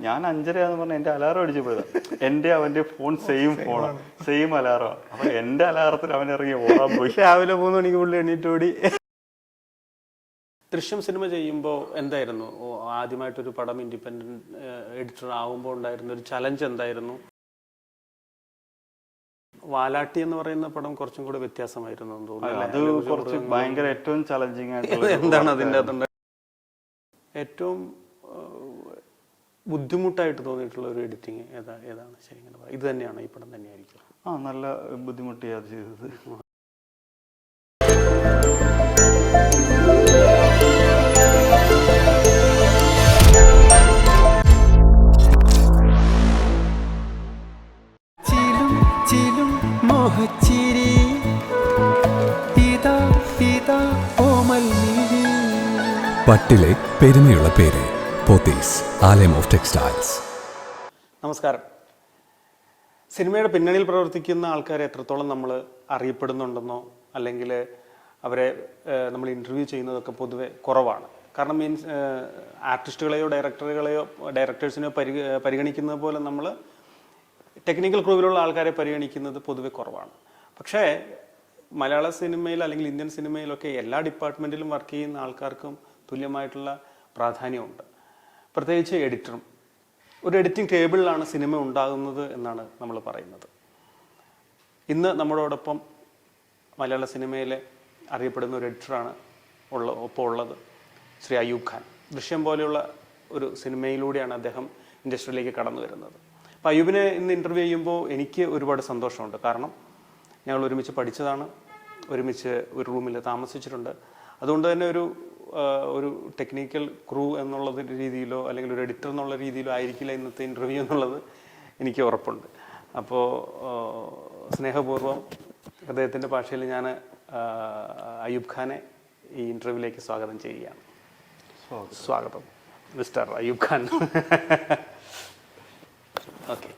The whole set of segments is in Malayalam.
ഞാൻ 5:30 പറഞ്ഞ എന്റെ അലാറം അടിച്ചു പോയതാ. എന്റെ അവന്റെ ഫോൺ ഫോണാണ്, സെയിം അലാറം. അപ്പൊ എന്റെ അലാറത്തിൽ അവൻ ഇറങ്ങി ഓടാൻ പോയി. രാവിലെ 3 മണിക്ക് പുള്ളി എണീറ്റോടി. ദൃശ്യം സിനിമ ചെയ്യുമ്പോൾ എന്തായിരുന്നു ആദ്യമായിട്ടൊരു പടം ഇൻഡിപെൻഡന്റ് എഡിറ്റർ ആവുമ്പോൾ ഉണ്ടായിരുന്ന ഒരു ചലഞ്ച് എന്തായിരുന്നു? വാലാട്ടി എന്ന് പറയുന്ന പടം കുറച്ചും കൂടെ വ്യത്യാസമായിരുന്നു എന്ന് തോന്നുന്നു. അത് കുറച്ച് ഭയങ്കര ഏറ്റവും ചലഞ്ചിങ് ആയിട്ടുള്ള എന്താണ് അതിൻ്റെ അകത്തുണ്ട് ഏറ്റവും ബുദ്ധിമുട്ടായിട്ട് തോന്നിയിട്ടുള്ള ഒരു എഡിറ്റിങ് ഏതാണ് ശരിക്കും പറയാം? ഇത് തന്നെയാണ്, ഈ പടം തന്നെയായിരിക്കും? നല്ല ബുദ്ധിമുട്ടിയാണ് ചെയ്തത്. പട്ടിലെ പെരുമയുള്ള പേര് പോത്തീസ് ആലയം ഓഫ് ടെക്സ്റ്റൈൽസ്. നമസ്കാരം. സിനിമയുടെ പിന്നണിയിൽ പ്രവർത്തിക്കുന്ന ആൾക്കാരെ എത്രത്തോളം നമ്മൾ അറിയപ്പെടുന്നുണ്ടെന്നോ അല്ലെങ്കിൽ അവരെ നമ്മൾ ഇൻ്റർവ്യൂ ചെയ്യുന്നതൊക്കെ പൊതുവെ കുറവാണ്. കാരണം ആർട്ടിസ്റ്റുകളെയോ ഡയറക്ടേഴ്സിനെയോ പരിഗണിക്കുന്നത് പോലെ നമ്മൾ ടെക്നിക്കൽ ക്രൂവിലുള്ള ആൾക്കാരെ പരിഗണിക്കുന്നത് പൊതുവെ കുറവാണ്. പക്ഷേ മലയാള സിനിമയിൽ അല്ലെങ്കിൽ ഇന്ത്യൻ സിനിമയിലൊക്കെ എല്ലാ ഡിപ്പാർട്ട്മെൻറ്റിലും വർക്ക് ചെയ്യുന്ന ആൾക്കാർക്കും തുല്യമായിട്ടുള്ള പ്രാധാന്യമുണ്ട്. പ്രത്യേകിച്ച് എഡിറ്ററും. ഒരു എഡിറ്റിംഗ് ടേബിളിലാണ് സിനിമ ഉണ്ടാകുന്നത് എന്നാണ് നമ്മൾ പറയുന്നത്. ഇന്ന് നമ്മളോടൊപ്പം മലയാള സിനിമയിലെ അറിയപ്പെടുന്ന ഒരു എഡിറ്ററാണ് ഒപ്പം ഉള്ളത്, ശ്രീ അയ്യൂബ് ഖാൻ. ദൃശ്യം പോലെയുള്ള ഒരു സിനിമയിലൂടെയാണ് അദ്ദേഹം ഇൻഡസ്ട്രിയിലേക്ക് കടന്നു വരുന്നത്. അപ്പോൾ അയ്യൂബിനെ ഇന്ന് ഇൻ്റർവ്യൂ ചെയ്യുമ്പോൾ എനിക്ക് ഒരുപാട് സന്തോഷമുണ്ട്. കാരണം ഞങ്ങൾ ഒരുമിച്ച് പഠിച്ചതാണ്, ഒരുമിച്ച് ഒരു റൂമിൽ താമസിച്ചിട്ടുണ്ട്. അതുകൊണ്ട് തന്നെ ഒരു ടെക്നിക്കൽ ക്രൂ എന്നുള്ള രീതിയിലോ അല്ലെങ്കിൽ ഒരു എഡിറ്റർ എന്നുള്ള രീതിയിലോ ആയിരിക്കില്ല ഇന്നത്തെ ഇൻ്റർവ്യൂ എന്നുള്ളത് എനിക്ക് ഉറപ്പുണ്ട്. അപ്പോൾ സ്നേഹപൂർവ്വം അദ്ദേഹത്തിൻ്റെ ഭാഷയിൽ ഞാൻ അയ്യൂബ് ഖാനെ ഈ ഇൻ്റർവ്യൂവിലേക്ക് സ്വാഗതം ചെയ്യുകയാണ്. സ്വാഗതം മിസ്റ്റർ അയ്യൂബ് ഖാൻ. ഓക്കെ,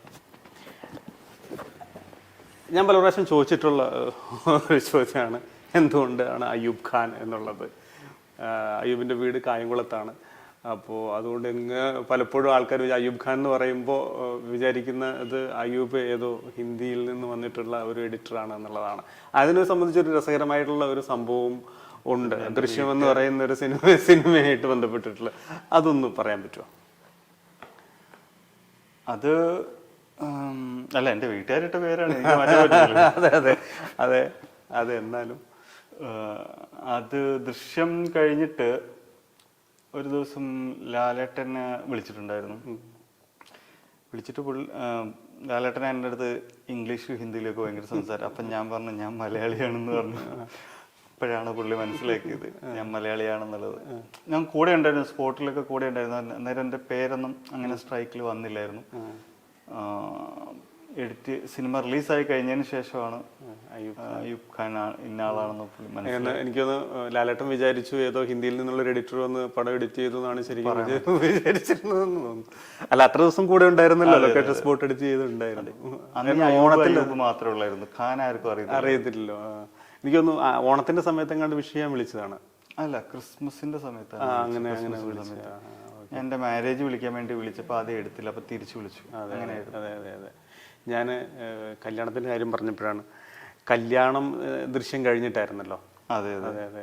ഞാൻ പല പ്രാവശ്യം ചോദിച്ചിട്ടുള്ള ഒരു ചോദ്യമാണ്, എന്തുകൊണ്ടാണ് അയ്യൂബ് ഖാൻ എന്നുള്ളത്? അയ്യൂബിൻ്റെ വീട് കായംകുളത്താണ്. അപ്പോൾ അതുകൊണ്ട് പലപ്പോഴും ആൾക്കാർ അയ്യൂബ് ഖാൻ എന്ന് പറയുമ്പോൾ വിചാരിക്കുന്നത് അയ്യൂബ് ഏതോ ഹിന്ദിയിൽ നിന്ന് വന്നിട്ടുള്ള ഒരു എഡിറ്ററാണ് എന്നുള്ളതാണ്. അതിനെ സംബന്ധിച്ചൊരു രസകരമായിട്ടുള്ള ഒരു സംഭവം ഉണ്ട്, ദൃശ്യം എന്ന് പറയുന്ന ഒരു സിനിമയായിട്ട് ബന്ധപ്പെട്ടിട്ടുള്ള. അതൊന്ന് പറയാൻ പറ്റുമോ? അത് അല്ല, എൻ്റെ വീട്ടുകാരുടെ പേരാണ്. അതെ അതെ അതെ അതെ എന്നാലും അത് ദൃശ്യം കഴിഞ്ഞിട്ട് ഒരു ദിവസം ലാലേട്ടനെ വിളിച്ചിട്ടുണ്ടായിരുന്നു. വിളിച്ചിട്ട് ലാലേട്ടൻ എൻ്റെ അടുത്ത് ഇംഗ്ലീഷ് ഹിന്ദിയിലൊക്കെ ഭയങ്കര സംസാരം. അപ്പം ഞാൻ പറഞ്ഞു ഞാൻ മലയാളിയാണെന്ന് പറഞ്ഞു. അപ്പോഴാണ് പുള്ളി മനസ്സിലാക്കിയത് ഞാൻ മലയാളിയാണെന്നുള്ളത്. ഞാൻ കൂടെ ഉണ്ടായിരുന്നു, സ്പോട്ടിലൊക്കെ കൂടെ ഉണ്ടായിരുന്നു. അന്നേരം എൻ്റെ പേരൊന്നും അങ്ങനെ സ്ട്രൈക്കിൽ വന്നില്ലായിരുന്നു. സിനിമ റിലീസായി കഴിഞ്ഞതിന് ശേഷമാണ് അയ്യൂബ് ഖാൻ ഇന്ന ആളാണെന്ന് മനസ്സിലായി. എനിക്കൊന്ന് ലാലേട്ടൻ വിചാരിച്ചു ഏതോ ഹിന്ദിയിൽ നിന്നുള്ള ഒരു എഡിറ്റർ വന്ന് പടം എഡിറ്റ് ചെയ്തു എന്നാണ് ശരിക്കും വിചാരിച്ചിരുന്നതെന്ന് തോന്നുന്നു. അല്ല, അത്ര ദിവസം കൂടെ ഉണ്ടായിരുന്നല്ലോ, ലൊക്കേഷൻ സ്പോട്ട് എഡിറ്റ് ചെയ്തിട്ടുണ്ടായിരുന്നു. ഓണത്തിൽ മാത്രമേ ഉള്ളായിരുന്നു, ഖാൻ ആർക്കും അറിയത്തില്ലല്ലോ. എനിക്കൊന്ന് ഓണത്തിന്റെ സമയത്ത് എങ്ങാണ്ട് വിഷ് ചെയ്യാൻ വിളിച്ചതാണ്. അല്ല, ക്രിസ്മസിന്റെ സമയത്ത് അങ്ങനെ എന്റെ മാരേജ് വിളിക്കാൻ വേണ്ടി വിളിച്ചപ്പോൾ ആദ്യം എടുത്തില്ല, അപ്പൊ തിരിച്ചു വിളിച്ചു. അതെ അതെ അതെ ഞാൻ കല്യാണത്തിന്റെ കാര്യം പറഞ്ഞപ്പോഴാണ്, കല്യാണം ദൃശ്യം കഴിഞ്ഞിട്ടായിരുന്നല്ലോ. അതെ അതെ അതെ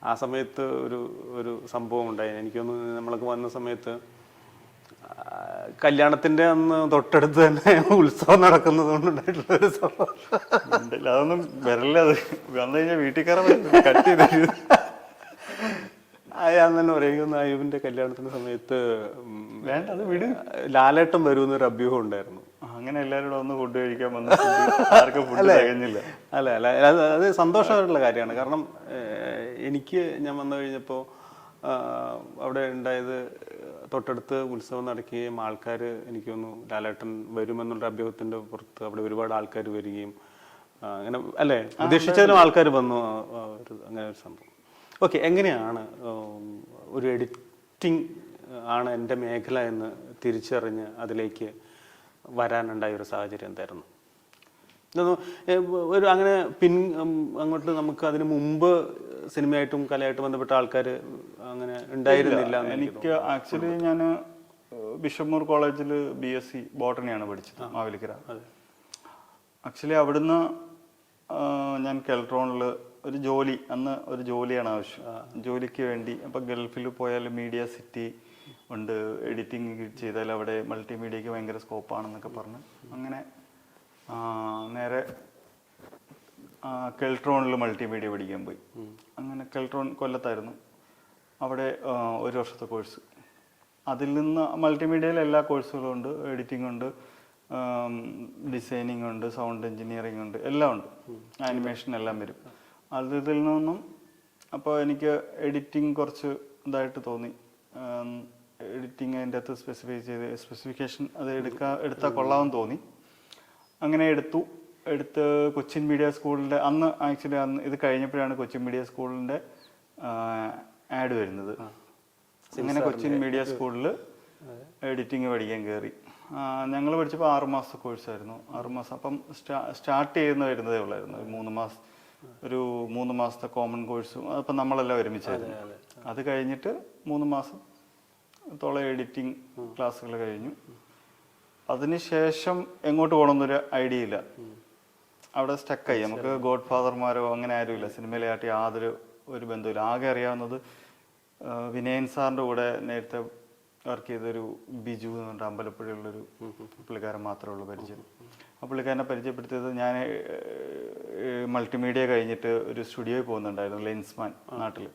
ആ സമയത്ത് ഒരു സംഭവം ഉണ്ടായി. എനിക്കൊന്ന് നമ്മളൊക്കെ വന്ന സമയത്ത് കല്യാണത്തിന്റെ അന്ന് തൊട്ടടുത്ത് തന്നെ ഉത്സവം നടക്കുന്നത് കൊണ്ടുണ്ടായിട്ടുള്ള ഒരു സംഭവം. അതൊന്നും വരല്ല, അത് വന്നു കഴിഞ്ഞാൽ വീട്ടിൽ കയറാൻ കട്ട് ചെയ്ത് ഞാൻ തന്നെ പറയുന്ന അയ്യൂബിന്റെ കല്യാണത്തിന്റെ സമയത്ത് വേണ്ട അത് വീട് ലാലേട്ടൻ വരുമെന്നൊരു അഭ്യൂഹം ഉണ്ടായിരുന്നു. അങ്ങനെ എല്ലാവരോടും ഒന്ന് ഫുഡ് കഴിക്കാൻ വന്നു, ആർക്കും ഫുഡ് തികഞ്ഞില്ല. അല്ല അല്ല അത് സന്തോഷമായിട്ടുള്ള കാര്യമാണ്. കാരണം ഞാൻ വന്നു കഴിഞ്ഞപ്പോൾ അവിടെ ഉണ്ടായത് തൊട്ടടുത്ത് ഉത്സവം നടക്കുകയും ആൾക്കാർ എനിക്കൊന്നു ലാലേട്ടൻ വരുമെന്നുള്ള അഭ്യൂഹത്തിന്റെ പുറത്ത് അവിടെ ഒരുപാട് ആൾക്കാർ വരികയും അങ്ങനെ അല്ലേ ഉദ്ദേശിച്ചാലും ആൾക്കാർ വന്നു, അങ്ങനെ ഒരു സംഭവം. ഓക്കെ, എങ്ങനെയാണ് ഒരു എഡിറ്റിംഗ് ആണ് എൻ്റെ മേഖല എന്ന് തിരിച്ചറിഞ്ഞ് അതിലേക്ക് വരാനുണ്ടായ ഒരു സാഹചര്യം എന്തായിരുന്നു? ഒരു അങ്ങനെ അങ്ങോട്ട് നമുക്ക് അതിന് മുമ്പ് സിനിമയായിട്ടും കലയായിട്ടും ബന്ധപ്പെട്ട ആൾക്കാർ അങ്ങനെ ഉണ്ടായിരുന്നില്ല. എനിക്ക് ആക്ച്വലി ഞാൻ ബിഷമൂർ കോളേജിൽ BSc ബോട്ടണിയാണ് പഠിച്ചത് മാവേലിക്കര. ആക്ച്വലി അവിടുന്ന് ഞാൻ കെൽട്രോണിൽ ഒരു ജോലി, അന്ന് ഒരു ജോലിയാണ് ആവശ്യം, ജോലിക്ക് വേണ്ടി. അപ്പം ഗൾഫിൽ പോയാൽ മീഡിയ സിറ്റി ഉണ്ട്, എഡിറ്റിംഗ് ചെയ്താൽ അവിടെ മൾട്ടിമീഡിയക്ക് ഭയങ്കര സ്കോപ്പാണെന്നൊക്കെ പറഞ്ഞ് അങ്ങനെ നേരെ കെൽട്രോണിൽ മൾട്ടിമീഡിയ പഠിക്കാൻ പോയി. അങ്ങനെ കെൽട്രോൺ കൊല്ലത്തായിരുന്നു, അവിടെ 1 വർഷത്തെ കോഴ്സ്. അതിൽ നിന്ന് മൾട്ടിമീഡിയയിൽ എല്ലാ കോഴ്സുകളും ഉണ്ട്, എഡിറ്റിംഗ് ഉണ്ട്, ഡിസൈനിങ് ഉണ്ട്, സൗണ്ട് എഞ്ചിനീയറിംഗ് ഉണ്ട്, എല്ലാം ഉണ്ട്, ആനിമേഷൻ എല്ലാം വരും. അതിൽ നിന്നും അപ്പോൾ എനിക്ക് എഡിറ്റിംഗ് കുറച്ച് ഇതായിട്ട് തോന്നി. എഡിറ്റിംഗ് അതിൻ്റെ അകത്ത് സ്പെസിഫിക്കേഷൻ അത് എടുത്താൽ കൊള്ളാമെന്ന് തോന്നി. അങ്ങനെ എടുത്ത് കൊച്ചിൻ മീഡിയ സ്കൂളിൻ്റെ അന്ന് ഇത് കഴിഞ്ഞപ്പോഴാണ് കൊച്ചിൻ മീഡിയ സ്കൂളിൻ്റെ ആഡ് വരുന്നത്. അങ്ങനെ കൊച്ചിൻ മീഡിയ സ്കൂളിൽ എഡിറ്റിംഗ് പഠിക്കാൻ കയറി. ഞങ്ങൾ പഠിച്ചപ്പോൾ 6 മാസത്തെ കോഴ്സായിരുന്നു. 6 മാസം. അപ്പം സ്റ്റാർട്ട് വരുന്നതേ ഉള്ളായിരുന്നു. 3 മാസത്തെ കോമൺ കോഴ്സും അപ്പം നമ്മളെല്ലാം ഒരുമിച്ചായിരുന്നു. അത് കഴിഞ്ഞിട്ട് 3 മാസത്തോളം എഡിറ്റിംഗ് ക്ലാസ്സുകൾ കഴിഞ്ഞു. അതിനുശേഷം എങ്ങോട്ട് പോകണമെന്നൊരു ഐഡിയ ഇല്ല. അവിടെ സ്റ്റക്കായി. നമുക്ക് ഗോഡ് ഫാദർമാരോ അങ്ങനെ ആരുമില്ല, സിനിമയിലായിട്ട് യാതൊരു ബന്ധമില്ല. ആകെ അറിയാവുന്നത് വിനയൻ സാറിൻ്റെ കൂടെ നേരത്തെ വർക്ക് ചെയ്തൊരു ബിജു എന്ന് പറഞ്ഞിട്ട് അമ്പലപ്പുഴയുള്ളൊരു പുള്ളിക്കാരൻ മാത്രമേ ഉള്ളൂ പരിചയം. ആ പുള്ളിക്കാരനെ പരിചയപ്പെടുത്തിയത് ഞാൻ മൾട്ടിമീഡിയ കഴിഞ്ഞിട്ട് ഒരു സ്റ്റുഡിയോയിൽ പോകുന്നുണ്ടായിരുന്നു, ലെൻസ്മാൻ നാട്ടിൽ.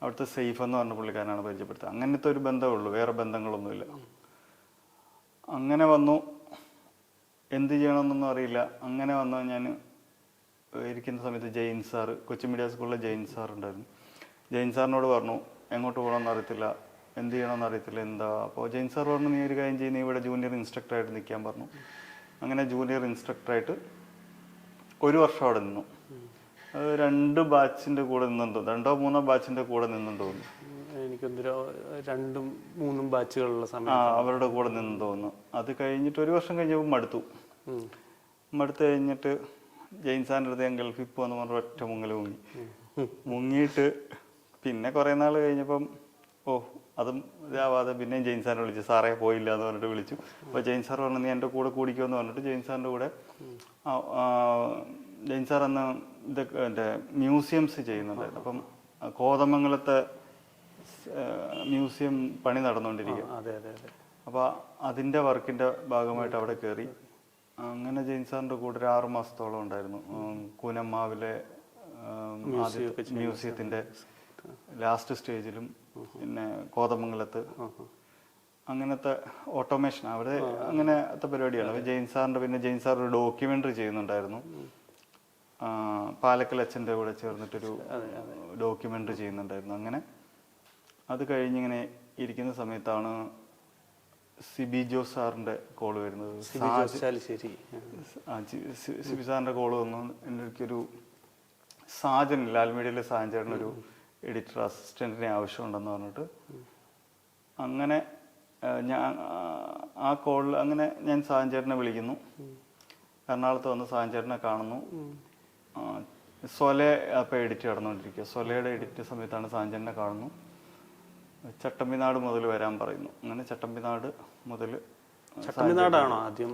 അവിടുത്തെ സെയ്ഫ് എന്ന് പറഞ്ഞ പുള്ളിക്കാരനാണ് പരിചയപ്പെടുത്തുക. അങ്ങനത്തെ ഒരു ബന്ധമേ ഉള്ളൂ, വേറെ ബന്ധങ്ങളൊന്നുമില്ല. അങ്ങനെ വന്നു, എന്ത് ചെയ്യണമെന്നൊന്നും അറിയില്ല. അങ്ങനെ വന്നു ഞാൻ ഇരിക്കുന്ന സമയത്ത് ജെയിൻ സാറ്, കൊച്ചിൻ മീഡിയ സ്കൂളിലെ ജെയിൻ സാർ ഉണ്ടായിരുന്നു. ജെയിൻ സാറിനോട് പറഞ്ഞു എങ്ങോട്ട് പോകണമെന്ന് അറിയത്തില്ല, എന്ത് ചെയ്യണമെന്ന് അറിയത്തില്ല, എന്താ. അപ്പോൾ ജെയിൻ സാർ പറഞ്ഞു നീ ഒരു കാര്യം ചെയ്യുന്ന ഇവിടെ ജൂനിയർ ഇൻസ്ട്രക്ടറായിട്ട് നിൽക്കാൻ പറഞ്ഞു. അങ്ങനെ ജൂനിയർ ഇൻസ്ട്രക്ടറായിട്ട് 1 വർഷം അവിടെ നിന്നു. അത് 2 ബാച്ചിൻ്റെ കൂടെ നിന്നുണ്ടോ, 2-3 ബാച്ചിൻ്റെ കൂടെ നിന്നുണ്ടോ തോന്നുന്നു. എനിക്കൊരു 2-3 ബാച്ചുകളുള്ള സമയം അവരുടെ കൂടെ നിന്ന് തോന്നുന്നു. അത് കഴിഞ്ഞിട്ട് 1 വർഷം കഴിഞ്ഞപ്പോൾ മടുത്തു കഴിഞ്ഞിട്ട് ജെയിൻ സാറിൻ്റെ അടുത്ത് ഞാൻ ഗൾഫിൽ പോകാന്ന് പറഞ്ഞ ഒറ്റ മുങ്ങൽ മുങ്ങിയിട്ട് പിന്നെ കുറേ നാൾ കഴിഞ്ഞപ്പം അതും ഇതാവാതെ പിന്നെയും ജെയിൻ സാറിനെ വിളിച്ചു. സാറേ പോയില്ല എന്ന് പറഞ്ഞിട്ട് വിളിച്ചു. അപ്പോൾ ജെയിൻ സാർ പറഞ്ഞു നീ എൻ്റെ കൂടെ കൂടിക്കുമെന്ന് പറഞ്ഞിട്ട് ജെയിൻ സാറിൻ്റെ കൂടെ ജെയിൻ സാർ അന്ന് ഇതൊക്കെ എൻ്റെ മ്യൂസിയംസ് ചെയ്യുന്നുണ്ടായിരുന്നു. അപ്പം കോതമംഗലത്തെ മ്യൂസിയം പണി നടന്നുകൊണ്ടിരിക്കുക. അപ്പോൾ അതിൻ്റെ വർക്കിൻ്റെ ഭാഗമായിട്ട് അവിടെ കയറി. അങ്ങനെ ജെയിൻ സാറിൻ്റെ കൂടെ ഒരു 6 മാസത്തോളം ഉണ്ടായിരുന്നു. കൂനമ്മാവിലെ മ്യൂസിയത്തിൻ്റെ ലാസ്റ്റ് സ്റ്റേജിലും പിന്നെ കോതമംഗലത്ത് അങ്ങനത്തെ ഓട്ടോമേഷൻ അവിടെ അങ്ങനത്തെ പരിപാടിയാണ്. അപ്പോൾ ജെയിൻ സാറിൻ്റെ പിന്നെ ജെയിൻ സാർ ഒരു ഡോക്യുമെൻ്ററി ചെയ്യുന്നുണ്ടായിരുന്നു. പാലക്കൽ അച്ഛൻ്റെ കൂടെ ചേർന്നിട്ടൊരു ഡോക്യുമെൻ്ററി ചെയ്യുന്നുണ്ടായിരുന്നു. അങ്ങനെ അത് കഴിഞ്ഞിങ്ങനെ ഇരിക്കുന്ന സമയത്താണ് സിബി ജോസ് സാറിൻ്റെ കോള് വരുന്നത്. സിബി സാറിൻ്റെ കോള് വന്നു. എൻ്റെ അടുത്തൊരു സാജൻ, ലാൽമീഡിയയിലെ സാജൻ ചേട്ടനൊരു എഡിറ്റർ അസിസ്റ്റൻറ്റിനെ ആവശ്യമുണ്ടെന്ന് പറഞ്ഞിട്ട് അങ്ങനെ ഞാൻ ആ കോളിൽ അങ്ങനെ ഞാൻ സാജൻ ചേട്ടനെ വിളിക്കുന്നു. എറണാകുളത്ത് വന്ന് സാജൻ ചേട്ടനെ കാണുന്നു. സൊല അപ്പോൾ എഡിറ്റ് നടന്നുകൊണ്ടിരിക്കുക. സൊലയുടെ എഡിറ്റ് സമയത്താണ് സാജൻ ചേട്ടനെ കാണുന്നു. ചട്ടമ്പിനാട് മുതൽ വരാൻ പറയുന്നു. അങ്ങനെ ചട്ടമ്പിനാട് മുതൽ ചട്ടമ്പിനാടാണോ ആദ്യം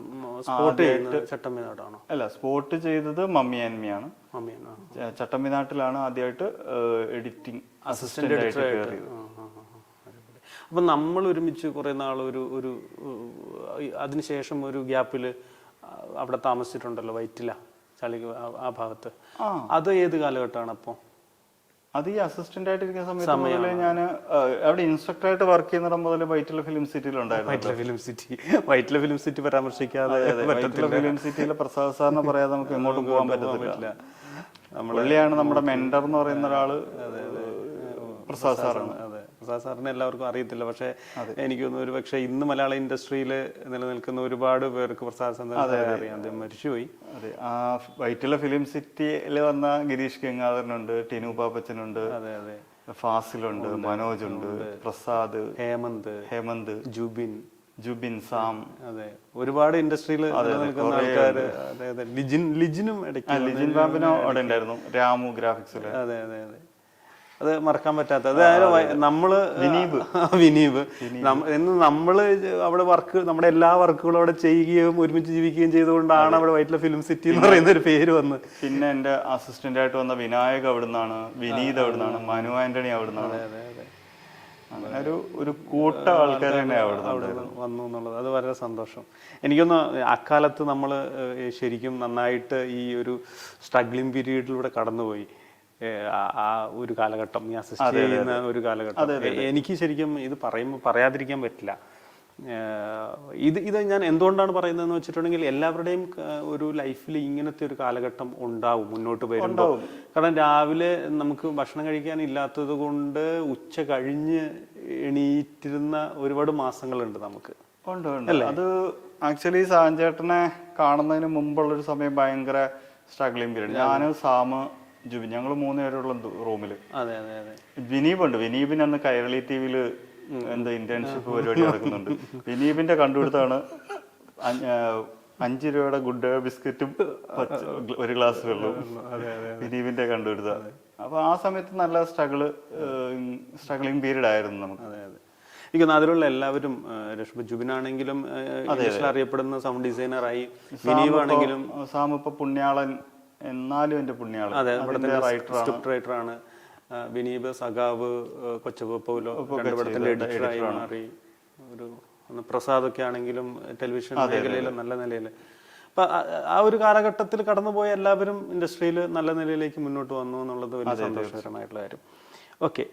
സ്പോട്ട് ചെയ്യുന്നത്? ചട്ടമ്പിനാടാണോ? അല്ല, സ്പോട്ട് ചെയ്തത് മമ്മി ആൻഡ് മി ആണ്. ചട്ടമ്പിനാട്ടിലാണ് ആദ്യമായിട്ട് എഡിറ്റിംഗ് അസിസ്റ്റന്റ് ആയിട്ട് കയറിയത്. അപ്പൊ നമ്മൾ ഒരുമിച്ച് കുറെ നാൾ ഒരു അതിനുശേഷം ഒരു ഗ്യാപ്പില് അവിടെ താമസിച്ചിട്ടുണ്ടല്ലോ, വൈറ്റില ചളി ആ ഭാഗത്ത്. അത് ഏത് കാലഘട്ടമാണ് അപ്പൊ? അത് ഈ അസിസ്റ്റന്റ് ആയിട്ടിരിക്കുന്ന സമയത്ത് മുതലേ ഞാൻ അവിടെ ഇൻസ്ട്രക്ടറായിട്ട് വർക്ക് ചെയ്യുന്നിടം മുതൽ വൈറ്റില ഫിലിം സിറ്റിയിലുണ്ടായിരുന്നു. വൈറ്റില ഫിലിം സിറ്റി പരാമർശിക്കാതെ വൈറ്റില ഫിലിം സിറ്റിയിലെ പ്രസാദ് സാറിനെ പറയാതെ നമുക്ക് എങ്ങോട്ടും പോകാൻ പറ്റത്തില്ല. പുള്ളിയാണ് നമ്മുടെ മെന്റർ എന്ന് പറയുന്ന ഒരാള്, പ്രസാദ് സാറാണ്. അതെ, പ്രസാദ് സാറിനെ എല്ലാവർക്കും അറിയത്തില്ല. പക്ഷെ എനിക്ക് തോന്നുന്നു ഒരു പക്ഷെ ഇന്ന് മലയാള ഇൻഡസ്ട്രിയിൽ നിലനിൽക്കുന്ന ഒരുപാട് പേർക്ക് പ്രസാദ് സാറിനെ അറിയാം. അദ്ദേഹം മരിച്ചുപോയി. അതെ, ആ വൈറ്റില ഫിലിം സിറ്റിയിൽ വന്ന ഗിരീഷ് ഗംഗാധരനുണ്ട്, ടിനു പാപ്പച്ചനുണ്ട്, ഫാസിലുണ്ട്, മനോജുണ്ട്, പ്രസാദ്, ഹേമന്ത്, ജുബിൻ, സാം. അതെ, ഒരുപാട് ഇൻഡസ്ട്രിയിൽ നിലനിൽക്കുന്ന ആൾക്കാർ. ലിജിനും ലിജിൻ പാമ്പിനോ അവിടെ ഉണ്ടായിരുന്നു, രാമു ഗ്രാഫിക്സില്. അതെ അതെ അതെ. അത് മറക്കാൻ പറ്റാത്ത അതായത് നമ്മള് വിനീബ് എന്ന് നമ്മള് അവിടെ നമ്മുടെ എല്ലാ വർക്കുകളും അവിടെ ചെയ്യുകയും ഒരുമിച്ച് ജീവിക്കുകയും ചെയ്തുകൊണ്ടാണ് അവിടെ വൈറ്റില ഫിലിം സിറ്റി എന്ന് പറയുന്ന ഒരു പേര് വന്നത്. പിന്നെ എന്റെ അസിസ്റ്റന്റ് ആയിട്ട് വന്ന വിനായക് അവിടുന്നാണ്, വിനീത് അവിടുന്നാണ്, മനു ആന്റണി അവിടുന്നാണ്. അങ്ങനെ ഒരു കൂട്ട ആൾക്കാർ തന്നെ അവിടെ വന്നു എന്നുള്ളത് അത് വളരെ സന്തോഷം. എനിക്കൊന്ന് അക്കാലത്ത് നമ്മൾ ശരിക്കും നന്നായിട്ട് ഈ ഒരു സ്ട്രഗ്ലിംഗ് പീരീഡിലൂടെ കടന്നുപോയി. ആ ഒരു കാലഘട്ടം നീ അസിസ്റ്റ് ചെയ്യുന്ന ഒരു കാലഘട്ടം എനിക്ക് ശരിക്കും ഇത് പറയാതിരിക്കാൻ പറ്റില്ല. ഇത് ഞാൻ എന്തുകൊണ്ടാണ് പറയുന്നതെന്ന് വെച്ചിട്ടുണ്ടെങ്കിൽ എല്ലാവരുടെയും ഒരു ലൈഫിൽ ഇങ്ങനത്തെ ഒരു കാലഘട്ടം ഉണ്ടാവും മുന്നോട്ട് വരുമ്പോൾ. കാരണം രാവിലെ നമുക്ക് ഭക്ഷണം കഴിക്കാൻ ഇല്ലാത്തത് കൊണ്ട് ഉച്ച കഴിഞ്ഞ് എണീറ്റിരുന്ന ഒരുപാട് മാസങ്ങളുണ്ട് നമുക്ക്. അത് ആക്ച്വലി സാഞ്ചേട്ടനെ കാണുന്നതിന് മുമ്പുള്ളൊരു സമയം ഭയങ്കര സ്ട്രഗ്ലിംഗ് പീരീഡ്. ഞാന് സാമ് ജുബിൻ ഞങ്ങൾ 3 പേരുള്ള റൂമില്. വിനീപ് ഉണ്ട്. വിനീപിന് അന്ന് കൈരളി ടിവിയില് എന്താ ഇന്റേൺഷിപ്പ് പരിപാടി നടക്കുന്നുണ്ട്. വിനീപിന്റെ കണ്ടുപിടുത്താണ് 5 രൂപയുടെ ഗുഡ് ബിസ്ക്കറ്റും ഒരു ഗ്ലാസ് വെള്ളവും. വിനീപിന്റെ കണ്ടുപിടുത്ത. അപ്പൊ ആ സമയത്ത് നല്ല സ്ട്രഗ്ലിംഗ് പീരീഡ് ആയിരുന്നു നമുക്ക്. എനിക്ക് അതിലുള്ള എല്ലാവരും ജുബിനാണെങ്കിലും അറിയപ്പെടുന്ന സൗണ്ട് ഡിസൈനറായി, വിനീപ് ആണെങ്കിലും സാം ഇപ്പൊ പുണ്യാളൻ എന്നാലും എന്റെ പുണ്യാളൻ സ്ക്രിപ്റ്റ് റൈറ്ററാണ്. വിനീപ് സഖാവ്, കൊച്ചപ്പൗലോ പടത്തിന്റെ എഡിറ്ററായി മാറി. ഒരു പ്രസാദൊക്കെ ആണെങ്കിലും ടെലിവിഷൻ മേഖലയിൽ നല്ല നിലയിൽ. അപ്പൊ ആ ഒരു കാലഘട്ടത്തിൽ കടന്നുപോയ എല്ലാവരും ഇൻഡസ്ട്രിയിൽ നല്ല നിലയിലേക്ക് മുന്നോട്ട് വന്നു എന്നുള്ളത് വലിയ സന്തോഷകരമായിട്ടുള്ള കാര്യം. ഓക്കെ,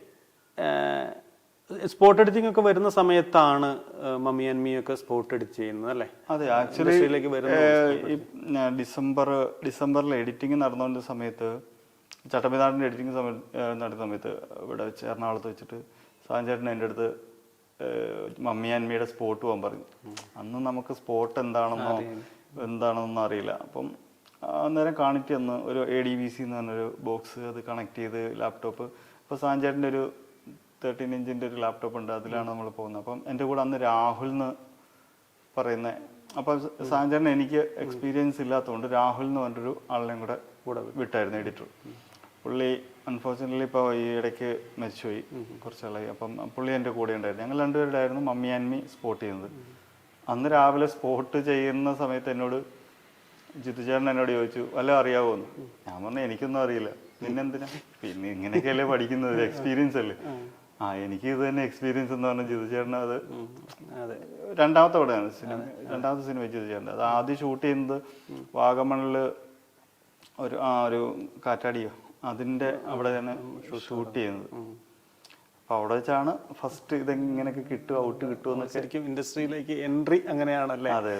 സ്പോട്ട് എഡിറ്റിംഗ് ഒക്കെ വരുന്ന സമയത്താണ് മമ്മി ആൻഡ് മീ ഒക്കെ സ്പോട്ട് എഡിറ്റ് ചെയ്യുന്നത് അല്ലേ? അതെ, ആക്ച്വലി ഡിസംബറിൽ എഡിറ്റിംഗ് നടന്നുകൊണ്ട സമയത്ത്, ചട്ടമ്പിനാടിന്റെ എഡിറ്റിംഗ് നടന്ന സമയത്ത് ഇവിടെ വെച്ച് എറണാകുളത്ത് വെച്ചിട്ട് സാഞ്ചേട്ടൻ എൻ്റെ അടുത്ത് മമ്മി ആൻഡ് മീയുടെ സ്പോട്ട് പോകാൻ പറഞ്ഞു. അന്ന് നമുക്ക് സ്പോട്ട് എന്താണെന്നൊന്നും അറിയില്ല. അപ്പം അന്നേരം കാണിച്ചു തന്ന് ഒരു ADVC എന്ന് പറഞ്ഞൊരു ബോക്സ്, അത് കണക്ട് ചെയ്ത് ലാപ്ടോപ്പ്. ഇപ്പോൾ സാഞ്ചേട്ടൻ്റെ ഒരു 13 ഇഞ്ചിൻ്റെ ഒരു ലാപ്ടോപ്പ് ഉണ്ട്, അതിലാണ് നമ്മൾ പോകുന്നത്. അപ്പം എൻ്റെ കൂടെ അന്ന് രാഹുൽ എന്ന് പറയുന്ന, അപ്പം സാഞ്ചേട്ടൻ എനിക്ക് എക്സ്പീരിയൻസ് ഇല്ലാത്തതുകൊണ്ട് രാഹുൽ എന്ന് പറഞ്ഞൊരു ആളിനെയും കൂടെ വിട്ടായിരുന്നു എഡിറ്റർ. പുള്ളി അൺഫോർച്ചുനേറ്റ്ലി ഇപ്പോൾ ഈ ഇടയ്ക്ക് മരിച്ചുപോയി, കുറച്ചാളായി. അപ്പം പുള്ളി എൻ്റെ കൂടെ ഉണ്ടായിരുന്നു. ഞങ്ങൾ രണ്ടുപേരുടെ ആയിരുന്നു മമ്മി ആൻഡ് മീ സ്പോട്ട് ചെയ്യുന്നത്. അന്ന് രാവിലെ സ്പോട്ട് ചെയ്യുന്ന സമയത്ത് എന്നോട് ജിത്തുചേട്ടൻ എന്നോട് ചോദിച്ചു വല്ലതും അറിയാവോന്ന്. ഞാൻ പറഞ്ഞു എനിക്കൊന്നും അറിയില്ല. പിന്നെന്തിനാ, പിന്നെ ഇങ്ങനെയൊക്കെയല്ലേ പഠിക്കുന്നത്, എക്സ്പീരിയൻസ് അല്ലേ. എനിക്ക് ഇത് തന്നെ എക്സ്പീരിയൻസ് എന്ന് പറഞ്ഞ ജിത്തുചേട്ടൻ. അത് രണ്ടാമത്തെ പടമാണ്, രണ്ടാമത്തെ സിനിമ ജിത്തുചേട്ടൻ. അത് ആദ്യം ഷൂട്ട് ചെയ്യുന്നത് വാഗമണില് ഒരു കാറ്റാടിയോ അതിന്റെ അവിടെ തന്നെ ഷൂട്ട് ചെയ്യുന്നത്. അപ്പൊ അവിടെ വെച്ചാണ് ഫസ്റ്റ് ഇതെങ്ങനെയൊക്കെ കിട്ടും, ഔട്ട് കിട്ടുമെന്ന്. ശരിക്കും ഇൻഡസ്ട്രിയിലേക്ക് എൻട്രി അങ്ങനെയാണല്ലേ? അതെ,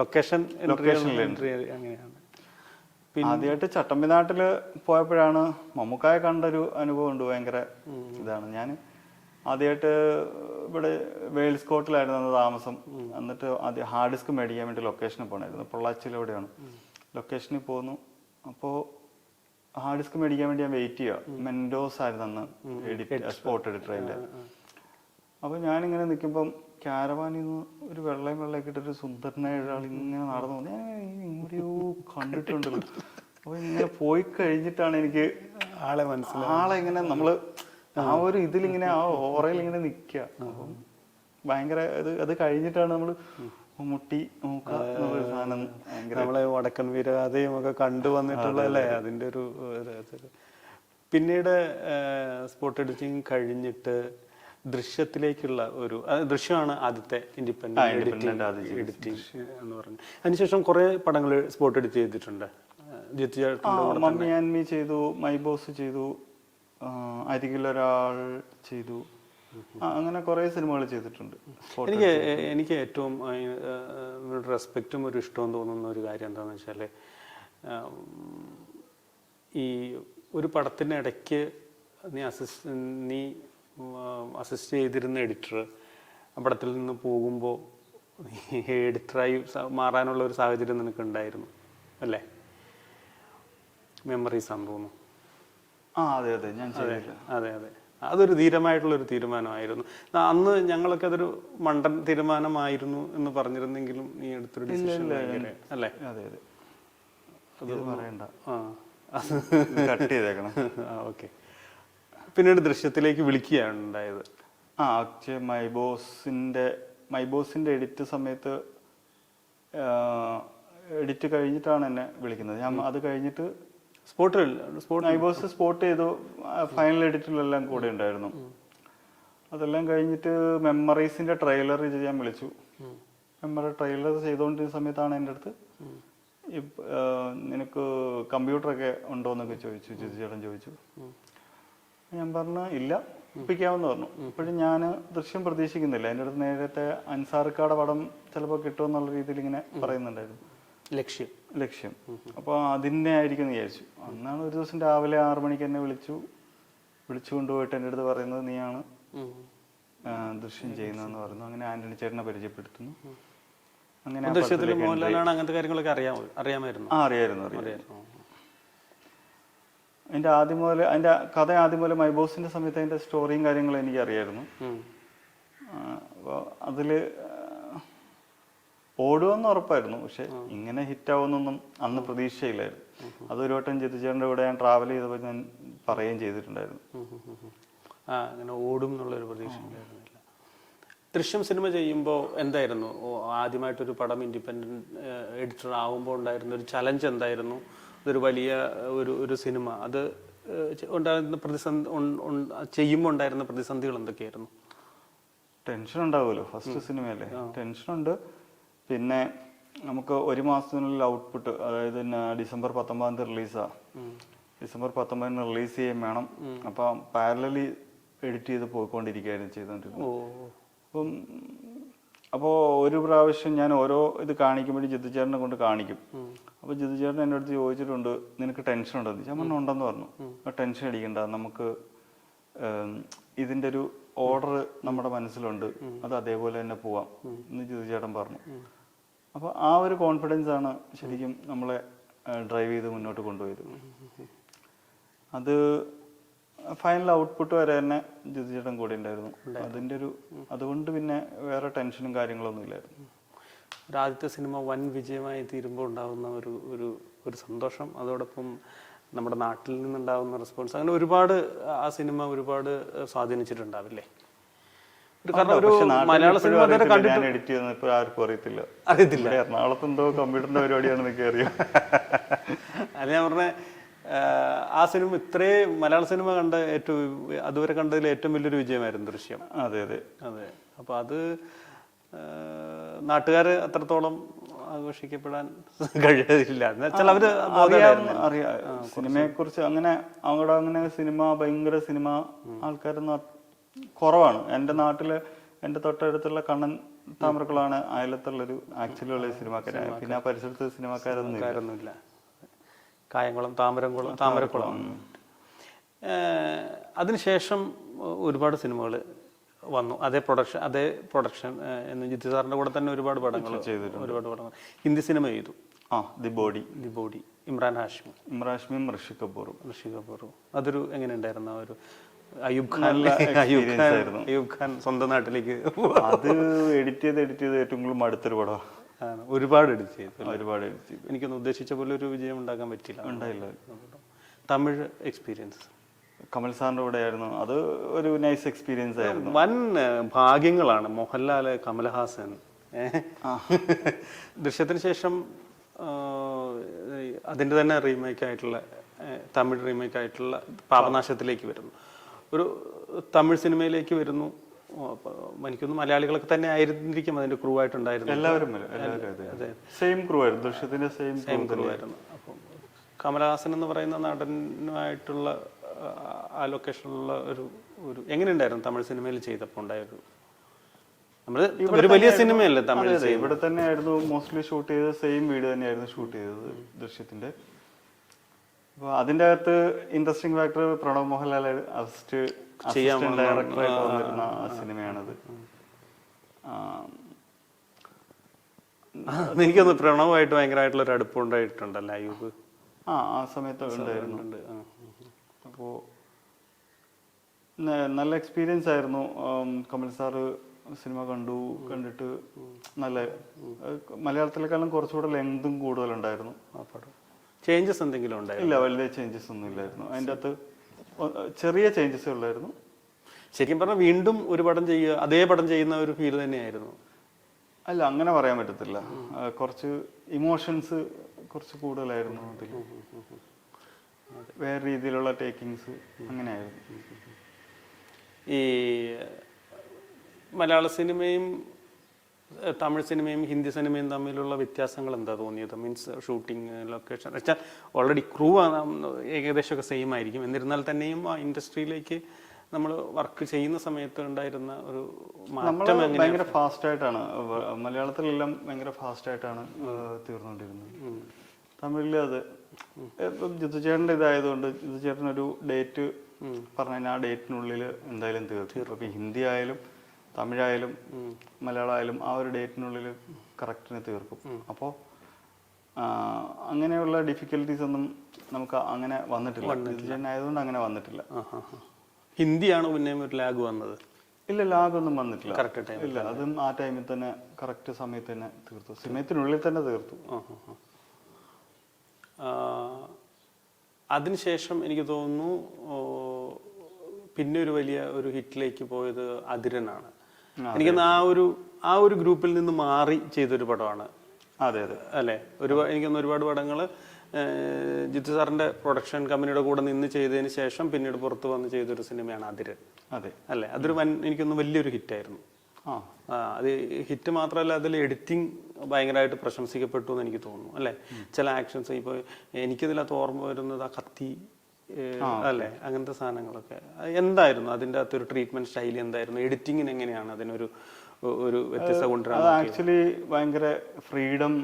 ലൊക്കേഷനിൽ എൻട്രി അങ്ങനെയാണ്. ആദ്യമായിട്ട് ചട്ടമ്പിനാട്ടില് പോയപ്പോഴാണ് മമ്മൂക്കായെ കണ്ടൊരു അനുഭവം ഉണ്ട്. ഭയങ്കര ഇതാണ്. ഞാൻ ആദ്യമായിട്ട് ഇവിടെ വെയിൽസ് കോട്ടിലായിരുന്നു താമസം. എന്നിട്ട് ആദ്യം ഹാർഡ് ഡിസ്ക് മേടിക്കാൻ വേണ്ടി ലൊക്കേഷനിൽ പോകണമായിരുന്നു. പൊള്ളാച്ചിയിലെവിടെയാണ് ലൊക്കേഷനിൽ പോന്നു. അപ്പോൾ ഹാർഡ് ഡിസ്ക് മേടിക്കാൻ വേണ്ടി ഞാൻ വെയിറ്റ് ചെയ്യുക. മെൻഡോസ് ആയിരുന്നു അന്ന് സ്പോട്ട് എഡിറ്റർ അതിൻ്റെ. അപ്പോൾ ഞാനിങ്ങനെ നിൽക്കുമ്പം ക്യാരവാനിൽ നിന്ന് ഒരു വെള്ളയും ഇട്ടിട്ടൊരു സുന്ദരനായ ഒരാൾ ഇങ്ങനെ നടന്നു പോകുന്നത് ഞാൻ എവിടെയോ കണ്ടിട്ടുണ്ടല്ലോ. അപ്പോൾ ഇങ്ങനെ പോയി കഴിഞ്ഞിട്ടാണ് എനിക്ക് ആളെ ഇങ്ങനെ നമ്മള് ആ ഒരു ഇതിലിങ്ങനെ ആ ഓറയിൽ ഇങ്ങനെ നിൽക്കുക. അപ്പം ഭയങ്കര അത് കഴിഞ്ഞിട്ടാണ് നമ്മള് മുട്ടി സാധനം നമ്മളെ വടക്കൻ വീരഗാഥയും ഒക്കെ കണ്ടുവന്നിട്ടുള്ളതല്ലേ അതിന്റെ ഒരു. പിന്നീട് സ്പോട്ട് എഡിറ്റിംഗ് കഴിഞ്ഞിട്ട് ദൃശ്യത്തിലേക്കുള്ള ദൃശ്യമാണ് ആദ്യത്തെ ഇൻഡിപെൻഡന്റ് എഡിറ്റിംഗ് എന്ന് പറഞ്ഞു. അതിനുശേഷം കുറെ പടങ്ങൾ സ്പോട്ട് എഡിറ്റ് ചെയ്തിട്ടുണ്ട്. മമ്മി ആൻഡ് മീ ചെയ്തു, മൈ ബോസ് ചെയ്തു, അരികിലൊരാൾ ചെയ്തു, അങ്ങനെ കുറെ സിനിമകൾ ചെയ്തിട്ടുണ്ട്. എനിക്ക് ഏറ്റവും റെസ്പെക്റ്റും ഒരു ഇഷ്ടവും തോന്നുന്ന ഒരു കാര്യം എന്താണെന്ന് വെച്ചാൽ, ഈ ഒരു പടത്തിന് ഇടയ്ക്ക് നീ അസിസ്റ്റ് ചെയ്തിരുന്ന എഡിറ്റർ ആ പടത്തിൽ നിന്ന് പോകുമ്പോൾ എഡിറ്ററായി മാറാനുള്ള ഒരു സാഹചര്യം നിനക്ക് ഉണ്ടായിരുന്നു അല്ലേ? മെമ്മറീസ് ആണെന്ന് തോന്നുന്നു. അതെ ഞാൻ ചെയ്തില്ല. അതെ അതൊരു ധീരമായിട്ടുള്ളൊരു തീരുമാനമായിരുന്നു. അന്ന് ഞങ്ങളൊക്കെ അതൊരു മണ്ടൻ തീരുമാനമായിരുന്നു എന്ന് പറഞ്ഞിരുന്നെങ്കിലും നീ എടുത്തൊരു ഡിസിഷൻ അല്ലേ? അതെ അത് പറയണ്ട. കട്ട് ചെയ്തേക്കണം. ഓക്കെ. പിന്നീട് ദൃശ്യത്തിലേക്ക് വിളിക്കുകയാണ് ഉണ്ടായത്. ആക്ച്വലി മൈബോസിന്റെ എഡിറ്റ് സമയത്ത് എഡിറ്റ് കഴിഞ്ഞിട്ടാണ് എന്നെ വിളിക്കുന്നത്. ഞാൻ അത് കഴിഞ്ഞിട്ട് മൈബോസ് സ്പോട്ട് ചെയ്തു. ഫൈനൽ എഡിറ്റിലെല്ലാം കൂടെ ഉണ്ടായിരുന്നു. അതെല്ലാം കഴിഞ്ഞിട്ട് മെമ്മറീസിന്റെ ട്രെയിലർ ചെയ്യാൻ വിളിച്ചു. മെമ്മറി ട്രെയിലർ ചെയ്തുകൊണ്ടിരുന്ന സമയത്താണ് എൻ്റെ അടുത്ത് നിനക്ക് കമ്പ്യൂട്ടറൊക്കെ ഉണ്ടോ എന്നൊക്കെ ചോദിച്ചു. ചേട്ടൻ ചോദിച്ചു. ഞാൻ പറഞ്ഞു ഇല്ല, ഒപ്പിക്കാമെന്ന് പറഞ്ഞു. ഇപ്പോഴും ഞാൻ ദൃശ്യം പ്രതീക്ഷിക്കുന്നില്ല. എൻ്റെ അടുത്ത് നേരത്തെ അൻസാർക്കാടെ പടം ചിലപ്പോൾ കിട്ടുമെന്നുള്ള രീതിയിൽ ഇങ്ങനെ പറയുന്നുണ്ടായിരുന്നു. ലക്ഷ്യം. അപ്പോൾ അതിനെ ആയിരിക്കും വിചാരിച്ചു. അന്നാണ് ഒരു ദിവസം രാവിലെ 6 മണിക്ക് എന്നെ വിളിച്ചു കൊണ്ടുപോയിട്ട് എൻ്റെ അടുത്ത് പറയുന്നത് നീയാണ് ദൃശ്യം ചെയ്യുന്നതെന്ന് പറഞ്ഞു. അങ്ങനെ ആന്റണി ചേട്ടനെ പരിചയപ്പെടുത്തുന്നു. അങ്ങനെ അങ്ങനത്തെ കാര്യങ്ങളൊക്കെ അറിയാമായിരുന്നു. അതിന്റെ കഥ ആദ്യം മുതൽ മൈബോസിന്റെ സമയത്ത് അതിന്റെ സ്റ്റോറിയും കാര്യങ്ങളും എനിക്ക് അറിയായിരുന്നു. അപ്പോൾ അതില് ഓടുമെന്ന് ഉറപ്പായിരുന്നു. പക്ഷെ ഇങ്ങനെ ഹിറ്റ് ആവുമെന്നൊന്നും അന്ന് പ്രതീക്ഷയില്ലായിരുന്നു. അതൊരു വട്ടം ജിത്തുചേട്ടൻ്റെ കൂടെ ഞാൻ ട്രാവൽ ചെയ്തപ്പോൾ ഞാൻ പറയുകയും ചെയ്തിട്ടുണ്ടായിരുന്നു. അങ്ങനെ ഓടും എന്നുള്ളൊരു പ്രതീക്ഷ ഉണ്ടായിരുന്നില്ല. ദൃശ്യം സിനിമ ചെയ്യുമ്പോൾ എന്തായിരുന്നു ആദ്യമായിട്ടൊരു പടം ഇൻഡിപെൻഡന്റ് എഡിറ്റർ ആകുമ്പോൾ ഉണ്ടായിരുന്ന ഒരു ചലഞ്ച് എന്തായിരുന്നു? ഇതൊരു വലിയ ഒരു സിനിമ, അത് ഉണ്ടായിരുന്ന ചെയ്യുമ്പോൾ ഉണ്ടായിരുന്ന പ്രതിസന്ധികൾ എന്തൊക്കെയായിരുന്നു? ടെൻഷൻ ഉണ്ടാവുമല്ലോ, ഫസ്റ്റ് സിനിമയല്ലേ, ടെൻഷനുണ്ട്. പിന്നെ നമുക്ക് 1 മാസത്തിനുള്ളിൽ ഔട്ട്പുട്ട്, അതായത് ഡിസംബർ 19 റിലീസാണ്. ഡിസംബർ 19 റിലീസ് ചെയ്യാൻ വേണം. അപ്പം പാരലലി എഡിറ്റ് ചെയ്ത് പോയിക്കൊണ്ടിരിക്കുകയായിരുന്നു ചെയ്തുകൊണ്ടിരുന്നത്. അപ്പോൾ ഒരു പ്രാവശ്യം ഞാൻ ഓരോ ഇത് കാണിക്കുമ്പോഴും ജിത്തുചേട്ടനെ കൊണ്ട് കാണിക്കും. അപ്പോൾ ജിത്തുചേട്ടൻ എൻ്റെ അടുത്ത് ചോദിച്ചിട്ടുണ്ട്, നിനക്ക് ടെൻഷൻ ഉണ്ടെന്ന്. ഞാൻ പറഞ്ഞു ഉണ്ടെന്ന് പറഞ്ഞു. ടെൻഷൻ അടിക്കണ്ട, നമുക്ക് ഇതിൻ്റെ ഒരു ഓർഡർ നമ്മുടെ മനസ്സിലുണ്ട്, അത് അതേപോലെ തന്നെ പോവാം എന്ന് ജിത്തുചേട്ടൻ പറഞ്ഞു. അപ്പോൾ ആ ഒരു കോൺഫിഡൻസ് ആണ് ശരിക്കും നമ്മളെ ഡ്രൈവ് ചെയ്ത് മുന്നോട്ട് കൊണ്ടുപോയത്. അത് ഫൈനൽ ഔട്ട്പുട്ട് വരെ തന്നെ ജിത്തുചേട്ടൻ കൂടെ ഉണ്ടായിരുന്നു. അതിൻ്റെ അതുകൊണ്ട് പിന്നെ വേറെ ടെൻഷനും കാര്യങ്ങളൊന്നും ഇല്ലായിരുന്നു. ആദ്യത്തെ സിനിമ വൻ വിജയമായി തീരുമ്പോൾ ഉണ്ടാകുന്ന ഒരു സന്തോഷം, അതോടൊപ്പം നമ്മുടെ നാട്ടിൽ നിന്നുണ്ടാകുന്ന റെസ്പോൺസ്, അങ്ങനെ ഒരുപാട് ആ സിനിമ ഒരുപാട് സ്വാധീനിച്ചിട്ടുണ്ടാവില്ലേ? മലയാള സിനിമ എഡിറ്റ് ചെയ്യുന്നത് ഇപ്പോൾ ആർക്കും അറിയത്തില്ല. എറണാകുളത്ത് എന്തോ കമ്പ്യൂട്ടറിന്റെ പരിപാടിയാണെന്നൊക്കെ അറിയാം. അത് ഞാൻ പറഞ്ഞ ആ സിനിമ മലയാള സിനിമ അതുവരെ കണ്ടതിൽ ഏറ്റവും വലിയൊരു വിജയമായിരുന്നു ദൃശ്യം. അതെ. അപ്പൊ അത് നാട്ടുകാര് അത്രത്തോളം ആഘോഷിക്കപ്പെടാൻ കഴിയില്ല. എന്നുവെച്ചാൽ അവര് അറിയാം സിനിമയെ കുറിച്ച്. അങ്ങനെ ഭയങ്കര സിനിമ ആൾക്കാരൊന്നും കുറവാണ്. എൻ്റെ നാട്ടില് എൻ്റെ തൊട്ടടുത്തുള്ള കണ്ണൻ താമരക്കുളമാണ് അയലത്തുള്ളൊരു ആക്ച്വലി ഉള്ള സിനിമാക്കാരാണ്. പിന്നെ ആ പരിസരത്ത് സിനിമാക്കാരൊന്നും ഇല്ല. കായംകുളം, താമരക്കുളം. അതിനുശേഷം ഒരുപാട് സിനിമകൾ വന്നു. അതേ പ്രൊഡക്ഷൻ എന്ന് ജിത്തു സാറിന്റെ കൂടെ തന്നെ ഒരുപാട് പടങ്ങൾ ചെയ്തിട്ടുണ്ട്. ഹിന്ദി സിനിമ ചെയ്തു. ദി ബോഡി ഇമ്രാൻ ഹാഷ്മിയും ഋഷി കപൂറും. അതൊരു എങ്ങനെ ഉണ്ടായിരുന്നു? ഒരു അയ്യൂബ് ഖാൻ സ്വന്തം നാട്ടിലേക്ക് അത് എഡിറ്റ് ചെയ്ത് ഏറ്റവും കൂടുതൽ അടുത്തൊരു പടമാണ്. ഒരുപാട് എഡിറ്റ് ചെയ്തു. എനിക്കൊന്ന് ഉദ്ദേശിച്ച പോലെ ഒരു വിജയം ഉണ്ടാക്കാൻ ഉണ്ടായില്ല. തമിഴ് എക്സ്പീരിയൻസ് കമൽ സാറിന്റെ കൂടെ ആയിരുന്നു. അത് ഒരു നൈസ് എക്സ്പീരിയൻസ് ആയിരുന്നു. വൻ ഭാഗ്യങ്ങളാണ്. മോഹൻലാല്, കമൽഹാസൻ. ദൃശ്യത്തിന് ശേഷം അതിന്റെ തന്നെ തമിഴ് റീമേക്ക് ആയിട്ടുള്ള പാപനാശത്തിലേക്ക് വരുന്നു. ഒരു തമിഴ് സിനിമയിലേക്ക് വരുന്നു. എനിക്കൊന്ന് മലയാളികളൊക്കെ തന്നെ ആയിരുന്നിരിക്കും അതിന്റെ ക്രൂ ആയിട്ടുണ്ടായിരുന്നു. എല്ലാവരും സെയിം ക്രൂ ആയിരുന്നു. ദൃശ്യത്തിന്റെ സെയിം ക്രൂ ആയിരുന്നു. അപ്പം കമലഹാസൻ എന്ന് പറയുന്ന നടനുമായിട്ടുള്ള ആ ലൊക്കേഷനിലുള്ള ഒരു എങ്ങനെയുണ്ടായിരുന്നു തമിഴ് സിനിമയിൽ ചെയ്തപ്പോൾ ഉണ്ടായൊരു? ഒരു വലിയ സിനിമയല്ലേ തമിഴ്? ഇവിടെ തന്നെ ആയിരുന്നു മോസ്റ്റ്ലി ഷൂട്ട് ചെയ്തത്. സെയിം വീഡിയോ തന്നെയായിരുന്നു ഷൂട്ട് ചെയ്തത് ദൃശ്യത്തിന്റെ. അപ്പോൾ അതിൻ്റെ അകത്ത് interesting factor Pranav Mohanlal assistant ഡയറക്ടറായിട്ട് വന്നിരുന്ന സിനിമയാണത്. എനിക്കൊന്ന് പ്രണവുമായിട്ട് ഭയങ്കരമായിട്ടുള്ള ഒരു അടുപ്പമുണ്ടായിട്ടുണ്ടല്ലോ അയ്യൂബ്? ആ സമയത്ത് ഉണ്ടായിരുന്നു. അപ്പോൾ നല്ല എക്സ്പീരിയൻസ് ആയിരുന്നു. കമൽ സാറ് സിനിമ കണ്ടിട്ട് നല്ല മലയാളത്തിലേക്കാളും കുറച്ചുകൂടെ ലെങ്തും കൂടുതലുണ്ടായിരുന്നു. ചേഞ്ചസ് എന്തെങ്കിലും ഉണ്ടായിരുന്നു? ഇല്ല, വലിയ ചേഞ്ചസ് ഒന്നും ഇല്ലായിരുന്നു. അതിൻ്റെ അകത്ത് ചെറിയ ചേഞ്ചസേ ഉള്ളായിരുന്നു. ശരിക്കും പറഞ്ഞാൽ വീണ്ടും ഒരു പടം ചെയ്യുക, അതേ പടം ചെയ്യുന്ന ഒരു ഫീൽ തന്നെയായിരുന്നു. അല്ല, അങ്ങനെ പറയാൻ പറ്റത്തില്ല. കുറച്ച് ഇമോഷൻസ് കുറച്ച് കൂടുതലായിരുന്നു അതിൽ, വേറെ രീതിയിലുള്ള ടേക്കിങ്സ് അങ്ങനെയായിരുന്നു. ഈ മലയാള സിനിമയും തമിഴ് സിനിമയും ഹിന്ദി സിനിമയും തമ്മിലുള്ള വ്യത്യാസങ്ങൾ എന്താ തോന്നിയത്? മീൻസ് ഷൂട്ടിങ് ലൊക്കേഷൻ വെച്ചാൽ ഓൾറെഡി ക്രൂ ഏകദേശമൊക്കെ സെയിം ആയിരിക്കും, എന്നിരുന്നാൽ തന്നെയും ആ ഇൻഡസ്ട്രിയിലേക്ക് നമ്മൾ വർക്ക് ചെയ്യുന്ന സമയത്ത് ഉണ്ടായിരുന്ന ഒരു മാറ്റം ഭയങ്കര ഫാസ്റ്റായിട്ടാണ്, മലയാളത്തിലെല്ലാം ഭയങ്കര ഫാസ്റ്റായിട്ടാണ് തീർന്നുകൊണ്ടിരുന്നത്. തമിഴിൽ അത് ഇപ്പം ജിത്തുചേട്ടൻ്റെ ഇതായതുകൊണ്ട് ജിത്തുചേട്ടനൊരു ഡേറ്റ് പറഞ്ഞു കഴിഞ്ഞാൽ ആ ഡേറ്റിനുള്ളിൽ എന്തായാലും തീർക്കും. ഇപ്പം ഹിന്ദി ആയാലും തമിഴായാലും മലയാളമായാലും ആ ഒരു ഡേറ്റിനുള്ളിൽ കറക്റ്റിന് തീർക്കും. അപ്പോൾ അങ്ങനെയുള്ള ഡിഫിക്കൽട്ടീസ് ഒന്നും നമുക്ക് അങ്ങനെ വന്നിട്ടില്ല. ജിത്തുചേട്ടൻ ആയതുകൊണ്ട് അങ്ങനെ വന്നിട്ടില്ല. ഹിന്ദിയാണ് പിന്നെയും ഒരു ലാഗ് വന്നത്? ഇല്ല, ലാഗൊന്നും വന്നിട്ടില്ല. കറക്റ്റ് ടൈം ഇല്ല, അതും ആ ടൈമിൽ തന്നെ കറക്റ്റ് സമയത്ത് തന്നെ തീർത്തു, സമയത്തിനുള്ളിൽ തന്നെ തീർത്തു. അതിനുശേഷം എനിക്ക് തോന്നുന്നു പിന്നെ ഒരു വലിയ ഒരു ഹിറ്റിലേക്ക് പോയത് അതിരനാണ്. എനിക്കൊന്ന് ആ ഒരു ഗ്രൂപ്പിൽ നിന്ന് മാറി ചെയ്തൊരു പടമാണ്. അതെ അതെ അല്ലേ? എനിക്കൊന്ന് ഒരുപാട് പടങ്ങൾ ജിത്തു സാറിന്റെ പ്രൊഡക്ഷൻ കമ്പനിയുടെ കൂടെ നിന്ന് ചെയ്തതിന് ശേഷം പിന്നീട് പുറത്ത് വന്ന് ചെയ്തൊരു സിനിമയാണ് അതിരൻ. അതെ അല്ലേ? അതൊരു എനിക്കൊന്ന് വലിയൊരു ഹിറ്റായിരുന്നു. അത് ഹിറ്റ് മാത്രമല്ല, അതിൽ എഡിറ്റിംഗ് ഭയങ്കരമായിട്ട് പ്രശംസിക്കപ്പെട്ടു എന്ന് എനിക്ക് തോന്നുന്നു. അല്ലെ? ചില ആക്ഷൻസ് ഇപ്പോൾ എനിക്കതിനകത്ത് ഓർമ്മ വരുന്നത് ആ കത്തി അല്ലേ, അങ്ങനത്തെ സാധനങ്ങളൊക്കെ എന്തായിരുന്നു അതിൻ്റെ അകത്തൊരു ട്രീറ്റ്മെന്റ് ശൈലി എന്തായിരുന്നു? എഡിറ്റിങ്ങിന് എങ്ങനെയാണ് അതിനൊരു വ്യത്യസ്തത കൊണ്ടുവരാൻ? ആക്ച്വലി ഭയങ്കര ഫ്രീഡം,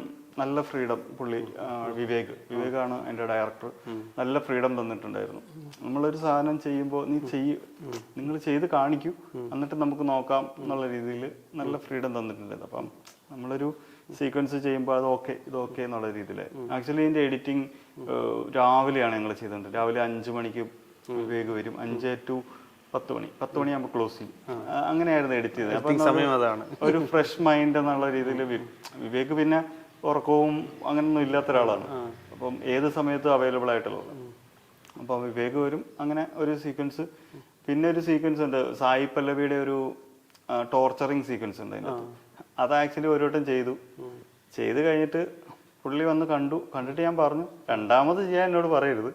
നല്ല ഫ്രീഡം പുള്ളി വിവേകാണ് എൻ്റെ ഡയറക്ടർ. നല്ല ഫ്രീഡം തന്നിട്ടുണ്ടായിരുന്നു. നമ്മളൊരു സാധനം ചെയ്യുമ്പോൾ നിങ്ങൾ ചെയ്ത് കാണിക്കൂ, എന്നിട്ട് നമുക്ക് നോക്കാം എന്നുള്ള രീതിയിൽ നല്ല ഫ്രീഡം തന്നിട്ടുണ്ടായിരുന്നു. അപ്പം നമ്മളൊരു സീക്വൻസ് ചെയ്യുമ്പോൾ അത് ഇത് ഓക്കെ എന്നുള്ള രീതിയിൽ. ആക്ച്വലി ഇതിൻ്റെ എഡിറ്റിംഗ് രാവിലെയാണ് ഞങ്ങൾ ചെയ്തിട്ടുണ്ട്. രാവിലെ 5 മണിക്ക് വിവേക് വരും, 5 to 10 മണി, 10 മണിയാകുമ്പോൾ ക്ലോസ് ചെയ്യും. അങ്ങനെയായിരുന്നു എഡിറ്റ് ചെയ്തത്. അപ്പം ഒരു ഫ്രഷ് മൈൻഡ് എന്നുള്ള രീതിയിൽ വിവേക് പിന്നെ ഉറക്കവും അങ്ങനൊന്നും ഇല്ലാത്ത ഒരാളാണ്. അപ്പം ഏത് സമയത്തും അവൈലബിൾ ആയിട്ടുള്ളത്. അപ്പം വിവേക് വരും. അങ്ങനെ ഒരു സീക്വൻസ്. പിന്നെ ഒരു സീക്വൻസ് ഉണ്ട്, സായി പല്ലവിയുടെ ഒരു ടോർച്ചറിങ് സീക്വൻസ് ഉണ്ട് അതിൻ്റെ. അത് ആക്ച്വലി ഒരു വട്ടം ചെയ്ത് കഴിഞ്ഞിട്ട് പുള്ളി വന്ന് കണ്ടിട്ട് ഞാൻ പറഞ്ഞു, രണ്ടാമത് ചെയ്യാൻ എന്നോട് പറയരുത്,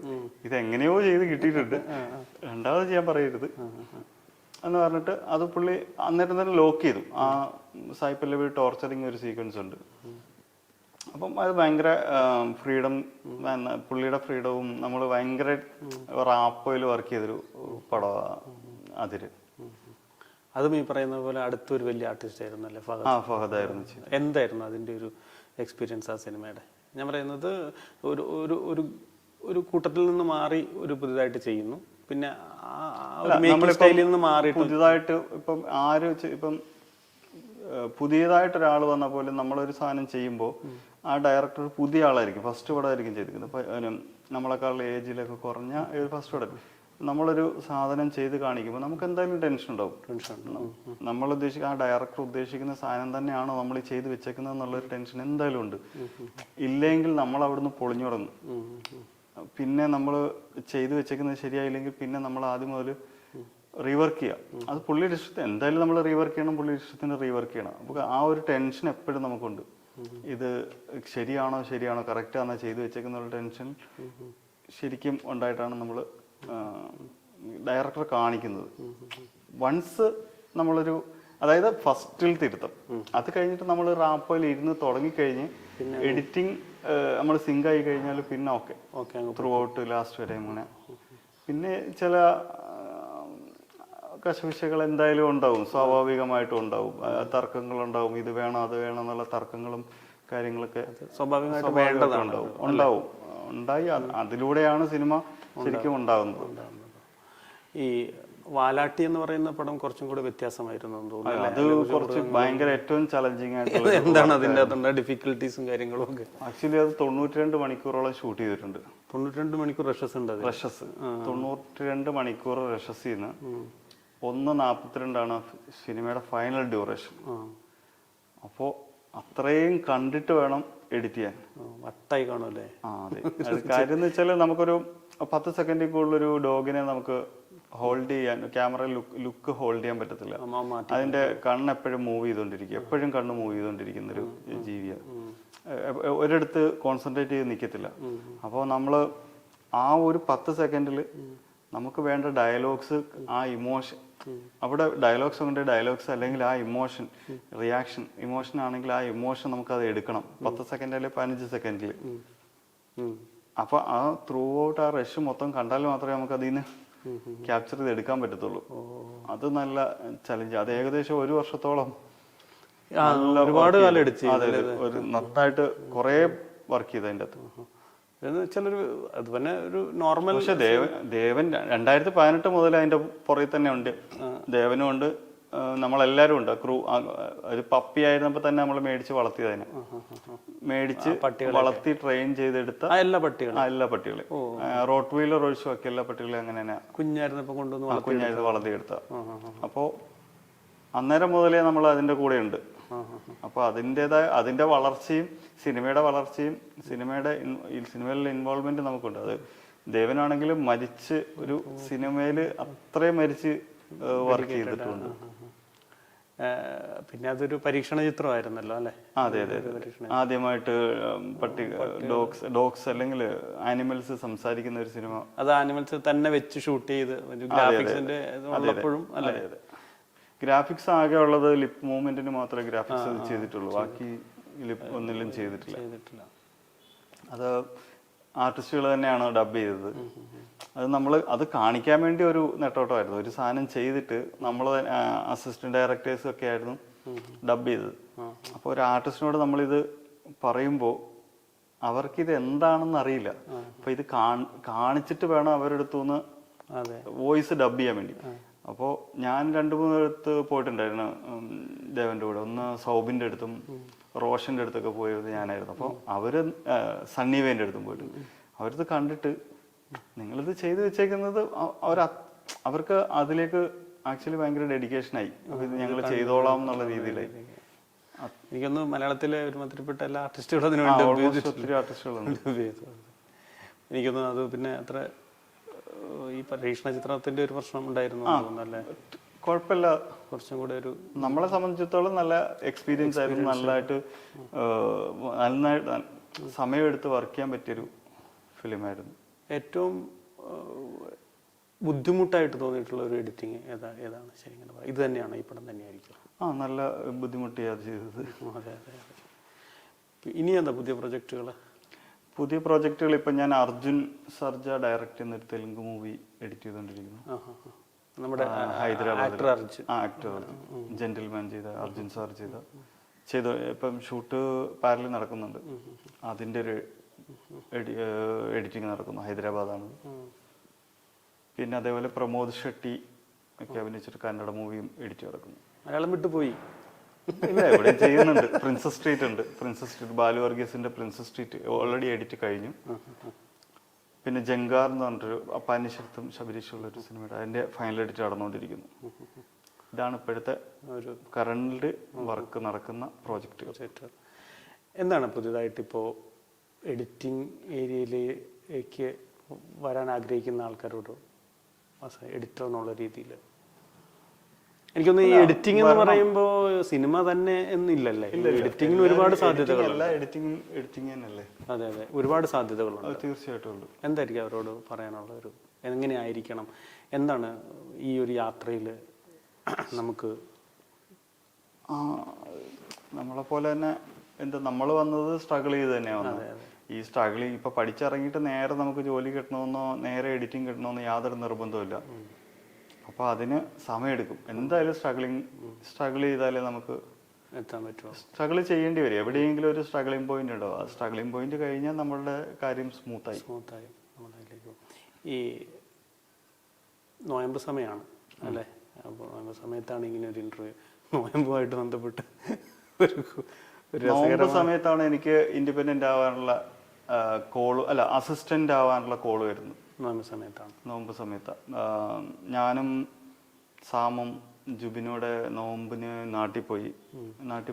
ഇതെങ്ങനെയോ ചെയ്ത് കിട്ടിയിട്ടുണ്ട്, രണ്ടാമത് ചെയ്യാൻ പറയരുത് എന്ന് പറഞ്ഞിട്ട് അത് പുള്ളി അന്നേരം തന്നെ ലോക്ക് ചെയ്തു. ആ സായി പല്ലവി ടോർച്ചറിങ് ഒരു സീക്വൻസ് ഉണ്ട്. അപ്പം അത് ഭയങ്കര ഫ്രീഡം, പുള്ളിയുടെ ഫ്രീഡവും നമ്മൾ ഭയങ്കര റാപ്പോയിൽ വർക്ക് ചെയ്തൊരു പടമാണ് അതിര്. അതും ഈ പറയുന്ന പോലെ അടുത്തൊരു വലിയ ആർട്ടിസ്റ്റ് ആയിരുന്നു അല്ലേ, ഫഹദായിരുന്നു. എന്തായിരുന്നു അതിൻ്റെ ഒരു എക്സ്പീരിയൻസ് ആ സിനിമയുടെ? ഞാൻ പറയുന്നത് ഒരു കൂട്ടത്തിൽ നിന്ന് മാറി ഒരു പുതിയതായിട്ട് ചെയ്യുന്നു, പിന്നെ സ്റ്റൈലിൽ നിന്ന് മാറി പുതിയതായിട്ട് ഇപ്പം പുതിയതായിട്ട് ഒരാൾ വന്നാൽ പോലും നമ്മളൊരു സാധനം ചെയ്യുമ്പോൾ ആ ഡയറക്ടർ പുതിയ ആളായിരിക്കും, ഫസ്റ്റ് പടമായിരിക്കും ചെയ്തിരിക്കുന്നത്. ഇപ്പം നമ്മളെക്കാളുള്ള ഏജിലൊക്കെ കുറഞ്ഞ ഫസ്റ്റ് പടം നമ്മളൊരു സാധനം ചെയ്ത് കാണിക്കുമ്പോൾ നമുക്ക് എന്തായാലും ടെൻഷൻ ഉണ്ടാവും. നമ്മൾ ആ ഡയറക്ടർ ഉദ്ദേശിക്കുന്ന സാധനം തന്നെയാണോ നമ്മൾ ചെയ്ത് വെച്ചേക്കുന്നത് എന്നുള്ളൊരു ടെൻഷൻ എന്തായാലും ഉണ്ട്. ഇല്ലെങ്കിൽ നമ്മൾ അവിടുന്ന് പൊളിഞ്ഞു തുടങ്ങും. പിന്നെ നമ്മൾ ചെയ്ത് വെച്ചേക്കുന്നത് ശരിയായില്ലെങ്കിൽ പിന്നെ നമ്മൾ ആദ്യം മുതൽ റീവർക്ക് ചെയ്യാം. അത് പുള്ളിയുടെ ഇഷ്ടത്തിന് എന്തായാലും നമ്മൾ റീവർക്ക് ചെയ്യണം, പുള്ളിയുടെ ഇഷ്ടത്തിന് റീവർക്ക് ചെയ്യണം. അപ്പോൾ ആ ഒരു ടെൻഷൻ എപ്പോഴും നമുക്കുണ്ട്. ഇത് ശരിയാണോ കറക്റ്റാണോ ചെയ്ത് വെച്ചേക്കുന്ന ടെൻഷൻ ശരിക്കും ഉണ്ടായിട്ടാണ് നമ്മൾ ഡയറക്ടർ കാണിക്കുന്നത്. വൺസ് നമ്മളൊരു, അതായത് ഫസ്റ്റിൽ തിരുത്തം, അത് കഴിഞ്ഞിട്ട് നമ്മൾ റാപ്പോയിൽ ഇരുന്ന് തുടങ്ങിക്കഴിഞ്ഞ് എഡിറ്റിംഗ് നമ്മൾ സിങ്ക് ആയി കഴിഞ്ഞാൽ പിന്നെ ഓക്കെ ത്രൂ ഔട്ട് ലാസ്റ്റ് വരെ. അങ്ങനെ പിന്നെ ചില കശവിശകൾ എന്തായാലും ഉണ്ടാവും, സ്വാഭാവികമായിട്ടും ഉണ്ടാവും, തർക്കങ്ങളുണ്ടാവും, ഇത് വേണം അത് വേണം എന്നുള്ള തർക്കങ്ങളും കാര്യങ്ങളൊക്കെ സ്വാഭാവികമായിട്ടും ഉണ്ടായി. അതിലൂടെയാണ് സിനിമ ശരിക്കും ഉണ്ടാകുന്നത്. ഈ വാലാട്ടി എന്ന് പറയുന്ന പടം കുറച്ചും കൂടെ വ്യത്യാസമായിരുന്നു തോന്നുന്നു. അത് കുറച്ച് ഭയങ്കര ഏറ്റവും ചലഞ്ചിങ് ആയിട്ടുള്ള എന്താണ് അതിൻ്റെ അകത്തുള്ള ഡിഫിക്കൽട്ടീസും കാര്യങ്ങളും ഒക്കെ? ആക്ച്വലി അത് 92 മണിക്കൂറോളം ഷൂട്ട് ചെയ്തിട്ടുണ്ട്. 92 മണിക്കൂർ റഷസ് ഉണ്ട്. 92 മണിക്കൂർ റഷസ് ചെയ്യുന്ന 1:42 സിനിമയുടെ ഫൈനൽ ഡ്യൂറേഷൻ. അപ്പോൾ അത്രയും കണ്ടിട്ട് വേണം എഡിറ്റ് ചെയ്യാൻ. വട്ടായി കാണുമല്ലേ? ആ അതെ. അത് കാര്യം എന്ന് വെച്ചാൽ നമുക്കൊരു 10 സെക്കൻഡിൽ കൂടുതലൊരു ഡോഗിനെ നമുക്ക് ഹോൾഡ് ചെയ്യാൻ, ക്യാമറ ലുക്ക് ഹോൾഡ് ചെയ്യാൻ പറ്റത്തില്ല. അതിന്റെ കണ്ണ് എപ്പോഴും മൂവ് ചെയ്തുകൊണ്ടിരിക്കും, എപ്പോഴും കണ്ണ് മൂവ് ചെയ്തുകൊണ്ടിരിക്കുന്ന ഒരു ജീവിയാണ്. ഒരിടത്ത് കോൺസെൻട്രേറ്റ് ചെയ്ത് നിൽക്കത്തില്ല. അപ്പോൾ നമ്മൾ ആ ഒരു 10 സെക്കൻഡിൽ നമുക്ക് വേണ്ട ഡയലോഗ്സ്, ആ ഇമോഷൻ, അവിടെ ഡയലോഗ്സ് ഉണ്ട്, ഡയലോഗ്സ് അല്ലെങ്കിൽ ആ ഇമോഷൻ, റിയാക്ഷൻ, ഇമോഷൻ ആണെങ്കിൽ ആ ഇമോഷൻ നമുക്ക് അത് എടുക്കണം 10 സെക്കൻഡ് അല്ലെങ്കിൽ 15 സെക്കൻഡിൽ. അപ്പൊ ആ ത്രൂ ഔട്ട് ആ റഷ് മൊത്തം കണ്ടാൽ മാത്രമേ നമുക്ക് അതിന് ക്യാപ്ചർ ചെയ്ത് എടുക്കാൻ പറ്റത്തുള്ളൂ. അത് നല്ല ചലഞ്ച്. അത് ഏകദേശം 1 വർഷത്തോളം ഒരുപാട് കാലം എടുത്തു. ഒരു നന്നായിട്ട് കുറെ വർക്ക് ചെയ്ത് അതിൻ്റെ അകത്ത്. അത് തന്നെ ഒരു നോർമൽ. പക്ഷെ ദേവൻ 2018 മുതൽ അതിന്റെ പുറകിൽ തന്നെ ഉണ്ട്. ദേവനും ഉണ്ട്, നമ്മളെല്ലാരും ഉണ്ട്. ക്രൂ ഒരു പപ്പി ആയിരുന്നപ്പോ തന്നെ നമ്മൾ മേടിച്ച് വളർത്തിയത്. അതിനെ മേടിച്ച് വളർത്തി ട്രെയിൻ ചെയ്തെടുത്ത എല്ലാ പട്ടികളെ റോട്ട് വീലർ ഒഴിച്ചു ബാക്കി എല്ലാ പട്ടികളെയും അങ്ങനെ തന്നെ കുഞ്ഞായിരുന്നു വളർത്തിയെടുത്ത. അപ്പോ അന്നേരം മുതലേ നമ്മൾ അതിന്റെ കൂടെ ഉണ്ട്. അപ്പൊ അതിന്റെ വളർച്ചയും സിനിമയുടെ വളർച്ചയും സിനിമയിലെ ഇൻവോൾവ്മെന്റ് നമുക്കുണ്ട്. അത് ദേവനാണെങ്കിലും മരിച്ച് ഒരു സിനിമയില് അത്രയും മരിച്ച് വർക്ക് ചെയ്തിട്ടുണ്ട്. പിന്നെ അതൊരു പരീക്ഷണ ചിത്രമായിരുന്നല്ലോ അല്ലെ? അതെ അതെ. ആദ്യമായിട്ട് ഡോഗ്സ് അല്ലെങ്കിൽ ആനിമൽസ് സംസാരിക്കുന്ന ഒരു സിനിമ. അത് ആനിമൽസ് തന്നെ വെച്ച് ഷൂട്ട് ചെയ്ത് ഗ്രാഫിക്സിന്റെ ഗ്രാഫിക്സ് ആകെ ഉള്ളത് ലിപ് മൂവ്മെന്റിന് മാത്രമേ ഗ്രാഫിക്സ് ചെയ്തിട്ടുള്ളൂ. ബാക്കി ലിപ് ഒന്നിലും ചെയ്തിട്ടില്ല. അത് ആർട്ടിസ്റ്റുകൾ തന്നെയാണ് ഡബ് ചെയ്തത്. അത് കാണിക്കാൻ വേണ്ടി ഒരു നെട്ടോട്ടമായിരുന്നു. ഒരു സാധനം ചെയ്തിട്ട് നമ്മൾ അസിസ്റ്റന്റ് ഡയറക്ടേഴ്സ് ഒക്കെ ആയിരുന്നു ഡബ് ചെയ്തത്. അപ്പോൾ ഒരു ആർട്ടിസ്റ്റിനോട് നമ്മളിത് പറയുമ്പോൾ അവർക്കിത് എന്താണെന്ന് അറിയില്ല. അപ്പൊ ഇത് കാണിച്ചിട്ട് വേണം അവരുടെ അടുത്തുനിന്ന് വോയിസ് ഡബ് ചെയ്യാൻ വേണ്ടി. അപ്പോൾ ഞാൻ 2-3 അടുത്ത് പോയിട്ടുണ്ടായിരുന്നു ദേവന്റെ കൂടെ. ഒന്ന് സൗബിന്റെ അടുത്തും റോഷന്റെ അടുത്തൊക്കെ പോയത് ഞാനായിരുന്നു. അപ്പോൾ അവര് സണ്ണിവേന്റെ അടുത്തും പോയിട്ടുണ്ട്. അവരത് കണ്ടിട്ട് നിങ്ങളിത് ചെയ്തു വെച്ചേക്കുന്നത് അവർക്ക് അതിലേക്ക് ആക്ച്വലി ഭയങ്കര ഡെഡിക്കേഷനായി. അപ്പൊ ഇത് ഞങ്ങൾ ചെയ്തോളാം എന്നുള്ള രീതിയിലായി. എനിക്കൊന്ന് മലയാളത്തിലെ ഒരുമാതിരിപ്പെട്ട എല്ലാ ആർട്ടിസ്റ്റുകളും ഒത്തിരി ആർട്ടിസ്റ്റുകളുണ്ട്. എനിക്കൊന്ന് അത് പിന്നെ അത്ര ഈ പരീക്ഷണ ചിത്രത്തിന്റെ ഒരു പ്രശ്നം ഉണ്ടായിരുന്നു അല്ലേ? കുഴപ്പമില്ല. കുറച്ചും കൂടെ ഒരു നമ്മളെ സംബന്ധിച്ചിടത്തോളം നല്ല എക്സ്പീരിയൻസ് ആയിരുന്നു. നന്നായിട്ട് സമയമെടുത്ത് വർക്ക് ചെയ്യാൻ പറ്റിയൊരു ഫിലിമായിരുന്നു. ഏറ്റവും ബുദ്ധിമുട്ടായിട്ട് തോന്നിയിട്ടുള്ള ഒരു എഡിറ്റിങ് ഏതാണ് ശരിക്കും? ഇത് തന്നെയാണ്, ഈ പടം തന്നെയായിരിക്കും? നല്ല ബുദ്ധിമുട്ട് ചെയ്തത്. അതെ അതെ. ഇനി എന്താ പുതിയ പ്രൊജക്ടുകൾ? ഇപ്പൊ ഞാൻ അർജുൻ സർജ ഡയറക്ട് ചെയ്യുന്ന ഒരു തെലുങ്ക് മൂവി എഡിറ്റ് ചെയ്തോണ്ടിരിക്കുന്നു. നമ്മുടെ ഹൈദരാബാദ് ആക്ടർ ജെന്റിൽമാൻ ചെയ്ത അർജുൻ സാർ ചെയ്ത ഇപ്പം ഷൂട്ട് പാരലിൽ നടക്കുന്നുണ്ട്. അതിന്റെ ഒരു എഡിറ്റിംഗ് നടക്കുന്നു. ഹൈദരാബാദാണ്. പിന്നെ അതേപോലെ പ്രമോദ് ഷെട്ടി ഒക്കെ അഭിനയിച്ചിട്ട് കന്നഡ മൂവിയും എഡിറ്റ് നടക്കുന്നു. മലയാളം വിട്ടുപോയി? ഇല്ല, ഇവിടെ ചെയ്യുന്നുണ്ട്. പ്രിൻസസ് സ്ട്രീറ്റ് ബാലു വർഗീസിന്റെ പ്രിൻസസ് സ്ട്രീറ്റ് ഓൾറെഡി എഡിറ്റ് കഴിഞ്ഞു. പിന്നെ ജങ്കാർ എന്ന് പറഞ്ഞിട്ടൊരു അപ്പാനിശക്തും ശബരീഷുള്ള ഒരു സിനിമയുടെ അതിന്റെ ഫൈനൽ എഡിറ്റ് നടന്നുകൊണ്ടിരിക്കുന്നു. ഇതാണ് ഇപ്പോഴത്തെ ഒരു കറന്റ് വർക്ക് നടക്കുന്ന പ്രോജക്റ്റ്. എന്താണ് പുതിയതായിട്ട് ഇപ്പോൾ എഡിറ്റിംഗ് ഏരിയയിലേക്ക് വരാൻ ആഗ്രഹിക്കുന്ന ആൾക്കാരോട് എഡിറ്റർ എന്നുള്ള രീതിയിൽ? എനിക്കൊന്ന് ഈ എഡിറ്റിംഗ് എന്ന് പറയുമ്പോൾ സിനിമ തന്നെ എന്നില്ലല്ലേ? എഡിറ്റിംഗിന് ഒരുപാട് സാധ്യതകളുണ്ട്. അതെ അതെ, ഒരുപാട് സാധ്യതകളുണ്ട്. തീർച്ചയായിട്ടും. എന്തായിരിക്കും അവരോട് പറയാനുള്ള ഒരു എങ്ങനെയായിരിക്കണം? എന്താണ് ഈ ഒരു യാത്രയിൽ നമുക്ക് നമ്മളെ പോലെ തന്നെ നമ്മൾ വന്നത് സ്ട്രഗിൾ ചെയ്ത് തന്നെയാണ്. ഈ സ്ട്രഗിൾ ഇപ്പൊ പഠിച്ചിറങ്ങിയിട്ട് നേരെ നമുക്ക് ജോലി കിട്ടണമെന്നോ നേരെ എഡിറ്റിംഗ് കിട്ടണമെന്നോ യാതൊരു നിർബന്ധമില്ല. അപ്പൊ അതിന് സമയമെടുക്കും. എന്തായാലും സ്ട്രഗിൾ ചെയ്താലേ നമുക്ക് എത്താൻ പറ്റുമോ? സ്ട്രഗിൾ ചെയ്യേണ്ടി വരും. എവിടെയെങ്കിലും ഒരു സ്ട്രഗിളിംഗ് പോയിന്റ് ഉണ്ടാവും. ആ സ്ട്രഗിളിംഗ് പോയിന്റ് കഴിഞ്ഞാൽ നമ്മളുടെ കാര്യം സ്മൂത്തായി. ഈ നോയമ്പ് സമയമാണ് അല്ലേ? അപ്പോൾ നോയമ്പ് സമയത്താണ് ഇങ്ങനെ ഒരു ഇന്റർവ്യൂ. നോയമ്പുമായിട്ട് ബന്ധപ്പെട്ട് നോയമ്പ് സമയത്താണ് എനിക്ക് ഇൻഡിപെൻഡന്റ് ആവാനുള്ള അസിസ്റ്റന്റ് ആവാനുള്ള കോള് വരുന്നത്. നോമ്പ് സമയത്താണ്. ഞാനും സാമും ജുബിനോടെ നോമ്പിന് നാട്ടിൽ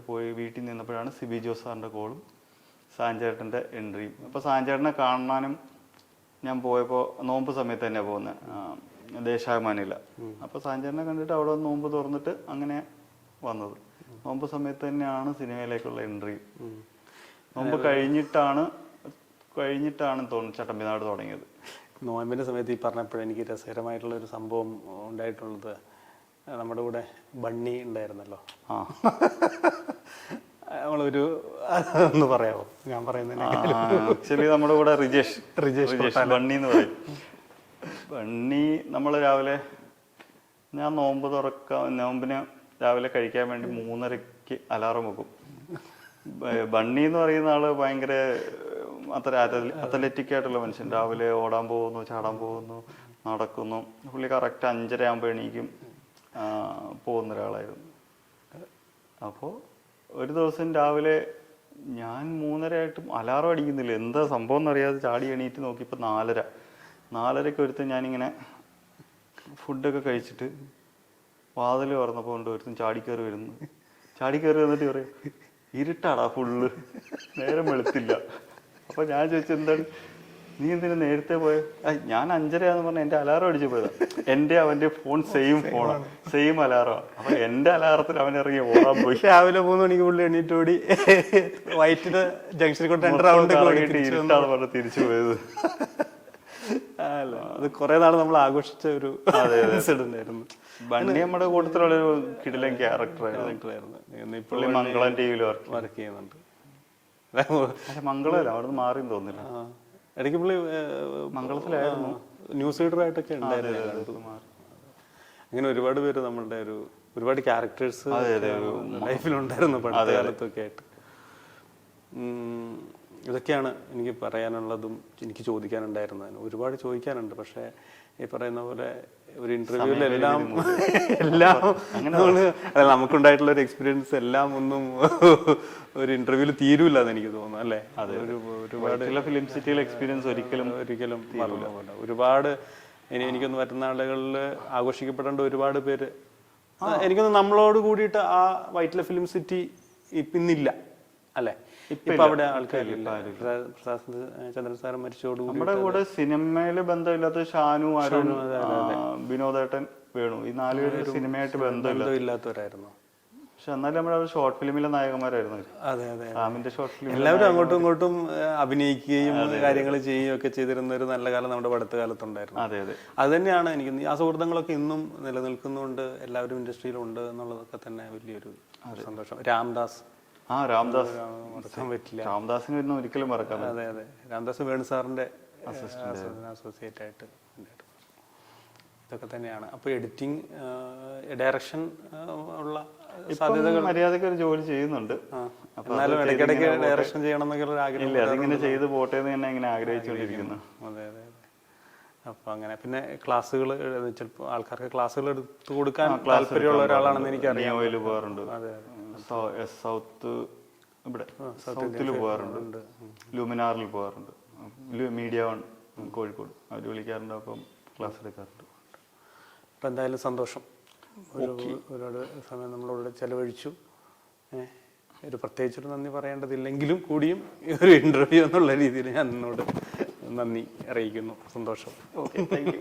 പോയി വീട്ടിൽ നിന്നപ്പോഴാണ് സിബി ജോസ് സാറിന്റെ കോളും സാഞ്ചേട്ടൻ്റെ എൻട്രിയും. അപ്പോൾ സാഞ്ചേട്ടനെ കാണാനും ഞാൻ പോയപ്പോൾ നോമ്പ് സമയത്ത് തന്നെയാണ് പോകുന്നത്, ദേശാഭിമാനില്ല. അപ്പോൾ സാഞ്ചേട്ടനെ കണ്ടിട്ട് അവിടെ നോമ്പ് തുറന്നിട്ട് അങ്ങനെ വന്നത്. നോമ്പ് സമയത്ത് തന്നെയാണ് സിനിമയിലേക്കുള്ള എൻട്രി. നോമ്പ് കഴിഞ്ഞിട്ടാണ് തോന്നുന്നു ചട്ടമ്പിനാട് തുടങ്ങിയത്. നോയമ്പിൻ്റെ സമയത്ത് ഈ പറഞ്ഞപ്പോഴും എനിക്ക് രസകരമായിട്ടുള്ളൊരു സംഭവം ഉണ്ടായിട്ടുള്ളത്, നമ്മുടെ കൂടെ ബണ്ണി ഉണ്ടായിരുന്നല്ലോ. നമ്മളൊരു ഒന്ന് പറയാമോ? ഞാൻ ആക്ച്വലി നമ്മുടെ കൂടെ റിജേഷ് ബണ്ണി എന്ന് പറയും. ബണ്ണി നമ്മൾ രാവിലെ, ഞാൻ നോമ്പിന് രാവിലെ കഴിക്കാൻ വേണ്ടി 3:30 അലാറം വെക്കും. ബണ്ണി എന്ന് പറയുന്ന ആള് ഭയങ്കര അത്ലറ്റിക് ആയിട്ടുള്ള മനുഷ്യൻ. രാവിലെ ഓടാൻ പോകുന്നു, ചാടാൻ പോകുന്നു, നടക്കുന്നു. പുള്ളി കറക്റ്റ് 5:30 ആകുമ്പോൾ എണീക്കും പോകുന്ന ഒരാളായിരുന്നു. അപ്പോൾ ഒരു ദിവസം രാവിലെ ഞാൻ 3:30 ആയിട്ടും അലാറം അടിക്കുന്നില്ല, എന്താ സംഭവം എന്നറിയാതെ ചാടി എണീറ്റ് നോക്കിയപ്പോൾ 4:30 ഒരുത്തൻ ഞാനിങ്ങനെ ഫുഡൊക്കെ കഴിച്ചിട്ട് വാതിൽ തുറന്നപ്പോൾ കൊണ്ട് ഒരുത്തൻ ചാടി കയറി വന്നിട്ട് പറയും, ഇരുട്ടാടാ ഫുള്ള്, നേരം വെളുത്തില്ല. അപ്പൊ ഞാൻ ചോദിച്ചു, എന്താണ് നീ എന്തിനാ നേരത്തെ പോയത്? ഞാൻ 5:30 പറഞ്ഞ എന്റെ അലാറം അടിച്ചു പോയതാ. എന്റെ അവന്റെ ഫോൺ സെയിം അലാറമാണ്. അപ്പൊ എന്റെ അലാറത്തിൽ അവൻ ഇറങ്ങി ഓടാൻ പോയി. രാവിലെ 3 മണിക്ക് പുള്ളി എണീറ്റ് ഓടി വൈറ്റിന് ജംഗ്ഷനിൽ കൊണ്ട് 2 റൗണ്ട് ഇരുട്ടാണ് പറഞ്ഞ് തിരിച്ചു പോയത്. അല്ല, അത് കുറെ നാൾ നമ്മൾ ആഘോഷിച്ച ഒരു ഇൻസിഡന്റ് ആയിരുന്നു. ബണ്ണി നമ്മുടെ കൂട്ടത്തിലുള്ളൊരു കിടിലൻ ക്യാരക്ടറായിരുന്നു. ഇപ്പോൾ മംഗളം ടിവിയിൽ വർക്ക് ചെയ്യുന്നുണ്ട്. മംഗളമല്ല, അവിടെ നിന്ന് മാറിയെന്ന് തോന്നില്ല. ഇടയ്ക്ക് പുള്ളി മംഗളത്തിലായിരുന്നു, ന്യൂസ് റീഡറായിട്ടൊക്കെ ഉണ്ടായിരുന്നു. അങ്ങനെ ഒരുപാട് പേര് നമ്മളുടെ ഒരുപാട് ക്യാരക്ടേഴ്സ് ലൈഫിലുണ്ടായിരുന്നു പണ്ട് കാലത്തൊക്കെ ആയിട്ട്. ഇതൊക്കെയാണ് എനിക്ക് പറയാനുള്ളതും എനിക്ക് ചോദിക്കാനുണ്ടായിരുന്നതിന്. ഒരുപാട് ചോദിക്കാനുണ്ട്, പക്ഷേ ഈ പറയുന്ന പോലെ ഒരു ഇന്റർവ്യൂവിൽ എല്ലാം നമുക്കുണ്ടായിട്ടുള്ള ഒരു എക്സ്പീരിയൻസ് എല്ലാം ഒന്നും ഒരു ഇന്റർവ്യൂവിൽ തീരൂല്ല എന്ന് എനിക്ക് തോന്നുന്നു, അല്ലേ? ഒരുപാട് ഫിലിം സിറ്റിയിലെ എക്സ്പീരിയൻസ് ഒരിക്കലും മറന്നുപോകില്ല. ഒരുപാട് എനിക്കൊന്ന് പറ്റുന്ന ആളുകളിൽ ആഘോഷിക്കപ്പെടേണ്ട ഒരുപാട് പേര് എനിക്കൊന്ന് നമ്മളോട് കൂടിയിട്ട് ആ വൈറ്റില ഫിലിം സിറ്റി ഇന്നില്ല, അല്ലേ? ഇപ്പൊ അവിടെ ആൾക്കാരില്ല. ചന്ദ്രൻ സാറ് മരിച്ചോടുകൂടി നമ്മുടെ കൂടെ സിനിമയില് ബന്ധമില്ലാത്ത ഷാനു, അരുൺ, വിനോദേട്ടൻ, വേണു, ഈ 4 പേര് സിനിമയായിട്ട് ബന്ധമില്ലാത്തവരായിരുന്നു. പക്ഷെ എന്നാലും നമ്മുടെ ഷോർട്ട് ഫിലിമിലെ നായകന്മാരായിരുന്നു. അതെ അതെ, റാമിന്റെ ഷോർട്ട് ഫിലിം എല്ലാവരും അങ്ങോട്ടും ഇങ്ങോട്ടും അഭിനയിക്കുകയും കാര്യങ്ങൾ ചെയ്യുകയും ഒക്കെ ചെയ്തിരുന്ന ഒരു നല്ല കാലം നമ്മുടെ അടുത്ത കാലത്തുണ്ടായിരുന്നു. അതെ അതെ, അത് തന്നെയാണ് എനിക്ക് ആ സൗഹൃദങ്ങളൊക്കെ ഇന്നും നിലനിൽക്കുന്നുണ്ട്, എല്ലാവരും ഇൻഡസ്ട്രിയിലുണ്ട് എന്നുള്ളതൊക്കെ തന്നെ വലിയൊരു സന്തോഷം. രാംദാസ് പറ്റില്ല, രാംദാസിനെ ഒരിക്കലും മറക്കാൻ. അതെ അതെ, രാംദാസ് വേണു സാറിന്റെ അസോസിയേറ്റ് ആയിട്ട് ഇതൊക്കെ തന്നെയാണ്. അപ്പൊ എഡിറ്റിംഗ്, ഡയറക്ഷൻ ഉള്ള സാധ്യതകൾ മര്യാദക്ക് ഒരു ജോലി ചെയ്യുന്നുണ്ട്. എന്നാലും ഇടയ്ക്കിടയ്ക്ക് ഡയറക്ഷൻ ചെയ്യണം എന്നൊക്കെ ആഗ്രഹം. ഇല്ല, അതിങ്ങനെ ചെയ്ത് പോട്ടെ എന്ന് തന്നെ ഇങ്ങനെ ആഗ്രഹിച്ചുകൊണ്ടിരിക്കുന്നു. അതെ അതെ അതെ. അപ്പൊ അങ്ങനെ പിന്നെ ക്ലാസ്സുകൾ ചിലപ്പോൾ ആൾക്കാർക്ക് ക്ലാസ്സുകൾ എടുത്തു കൊടുക്കാൻ താല്പര്യമുള്ള ഒരാളാണെന്ന് എനിക്കറിയാം. പോകാറുണ്ട്, സൗത്ത് ഇവിടെ സൗത്തിൽ പോകാറുണ്ട്, ലൂമിനാറിൽ പോകാറുണ്ട്, മീഡിയ 1 കോഴിക്കോട് അവർ വിളിക്കാറുണ്ട്. അപ്പം ക്ലാസ് എടുക്കാറുണ്ട്. അപ്പം എന്തായാലും സന്തോഷം, ഒരുപാട് സമയം നമ്മളോട് ചെലവഴിച്ചു. ഒരു പ്രത്യേകിച്ചൊരു നന്ദി പറയേണ്ടതില്ലെങ്കിലും കൂടിയും ഒരു ഇന്റർവ്യൂ എന്നുള്ള രീതിയിൽ ഞാൻ നിന്നോട് നന്ദി അറിയിക്കുന്നു. സന്തോഷം. Okay, thank you.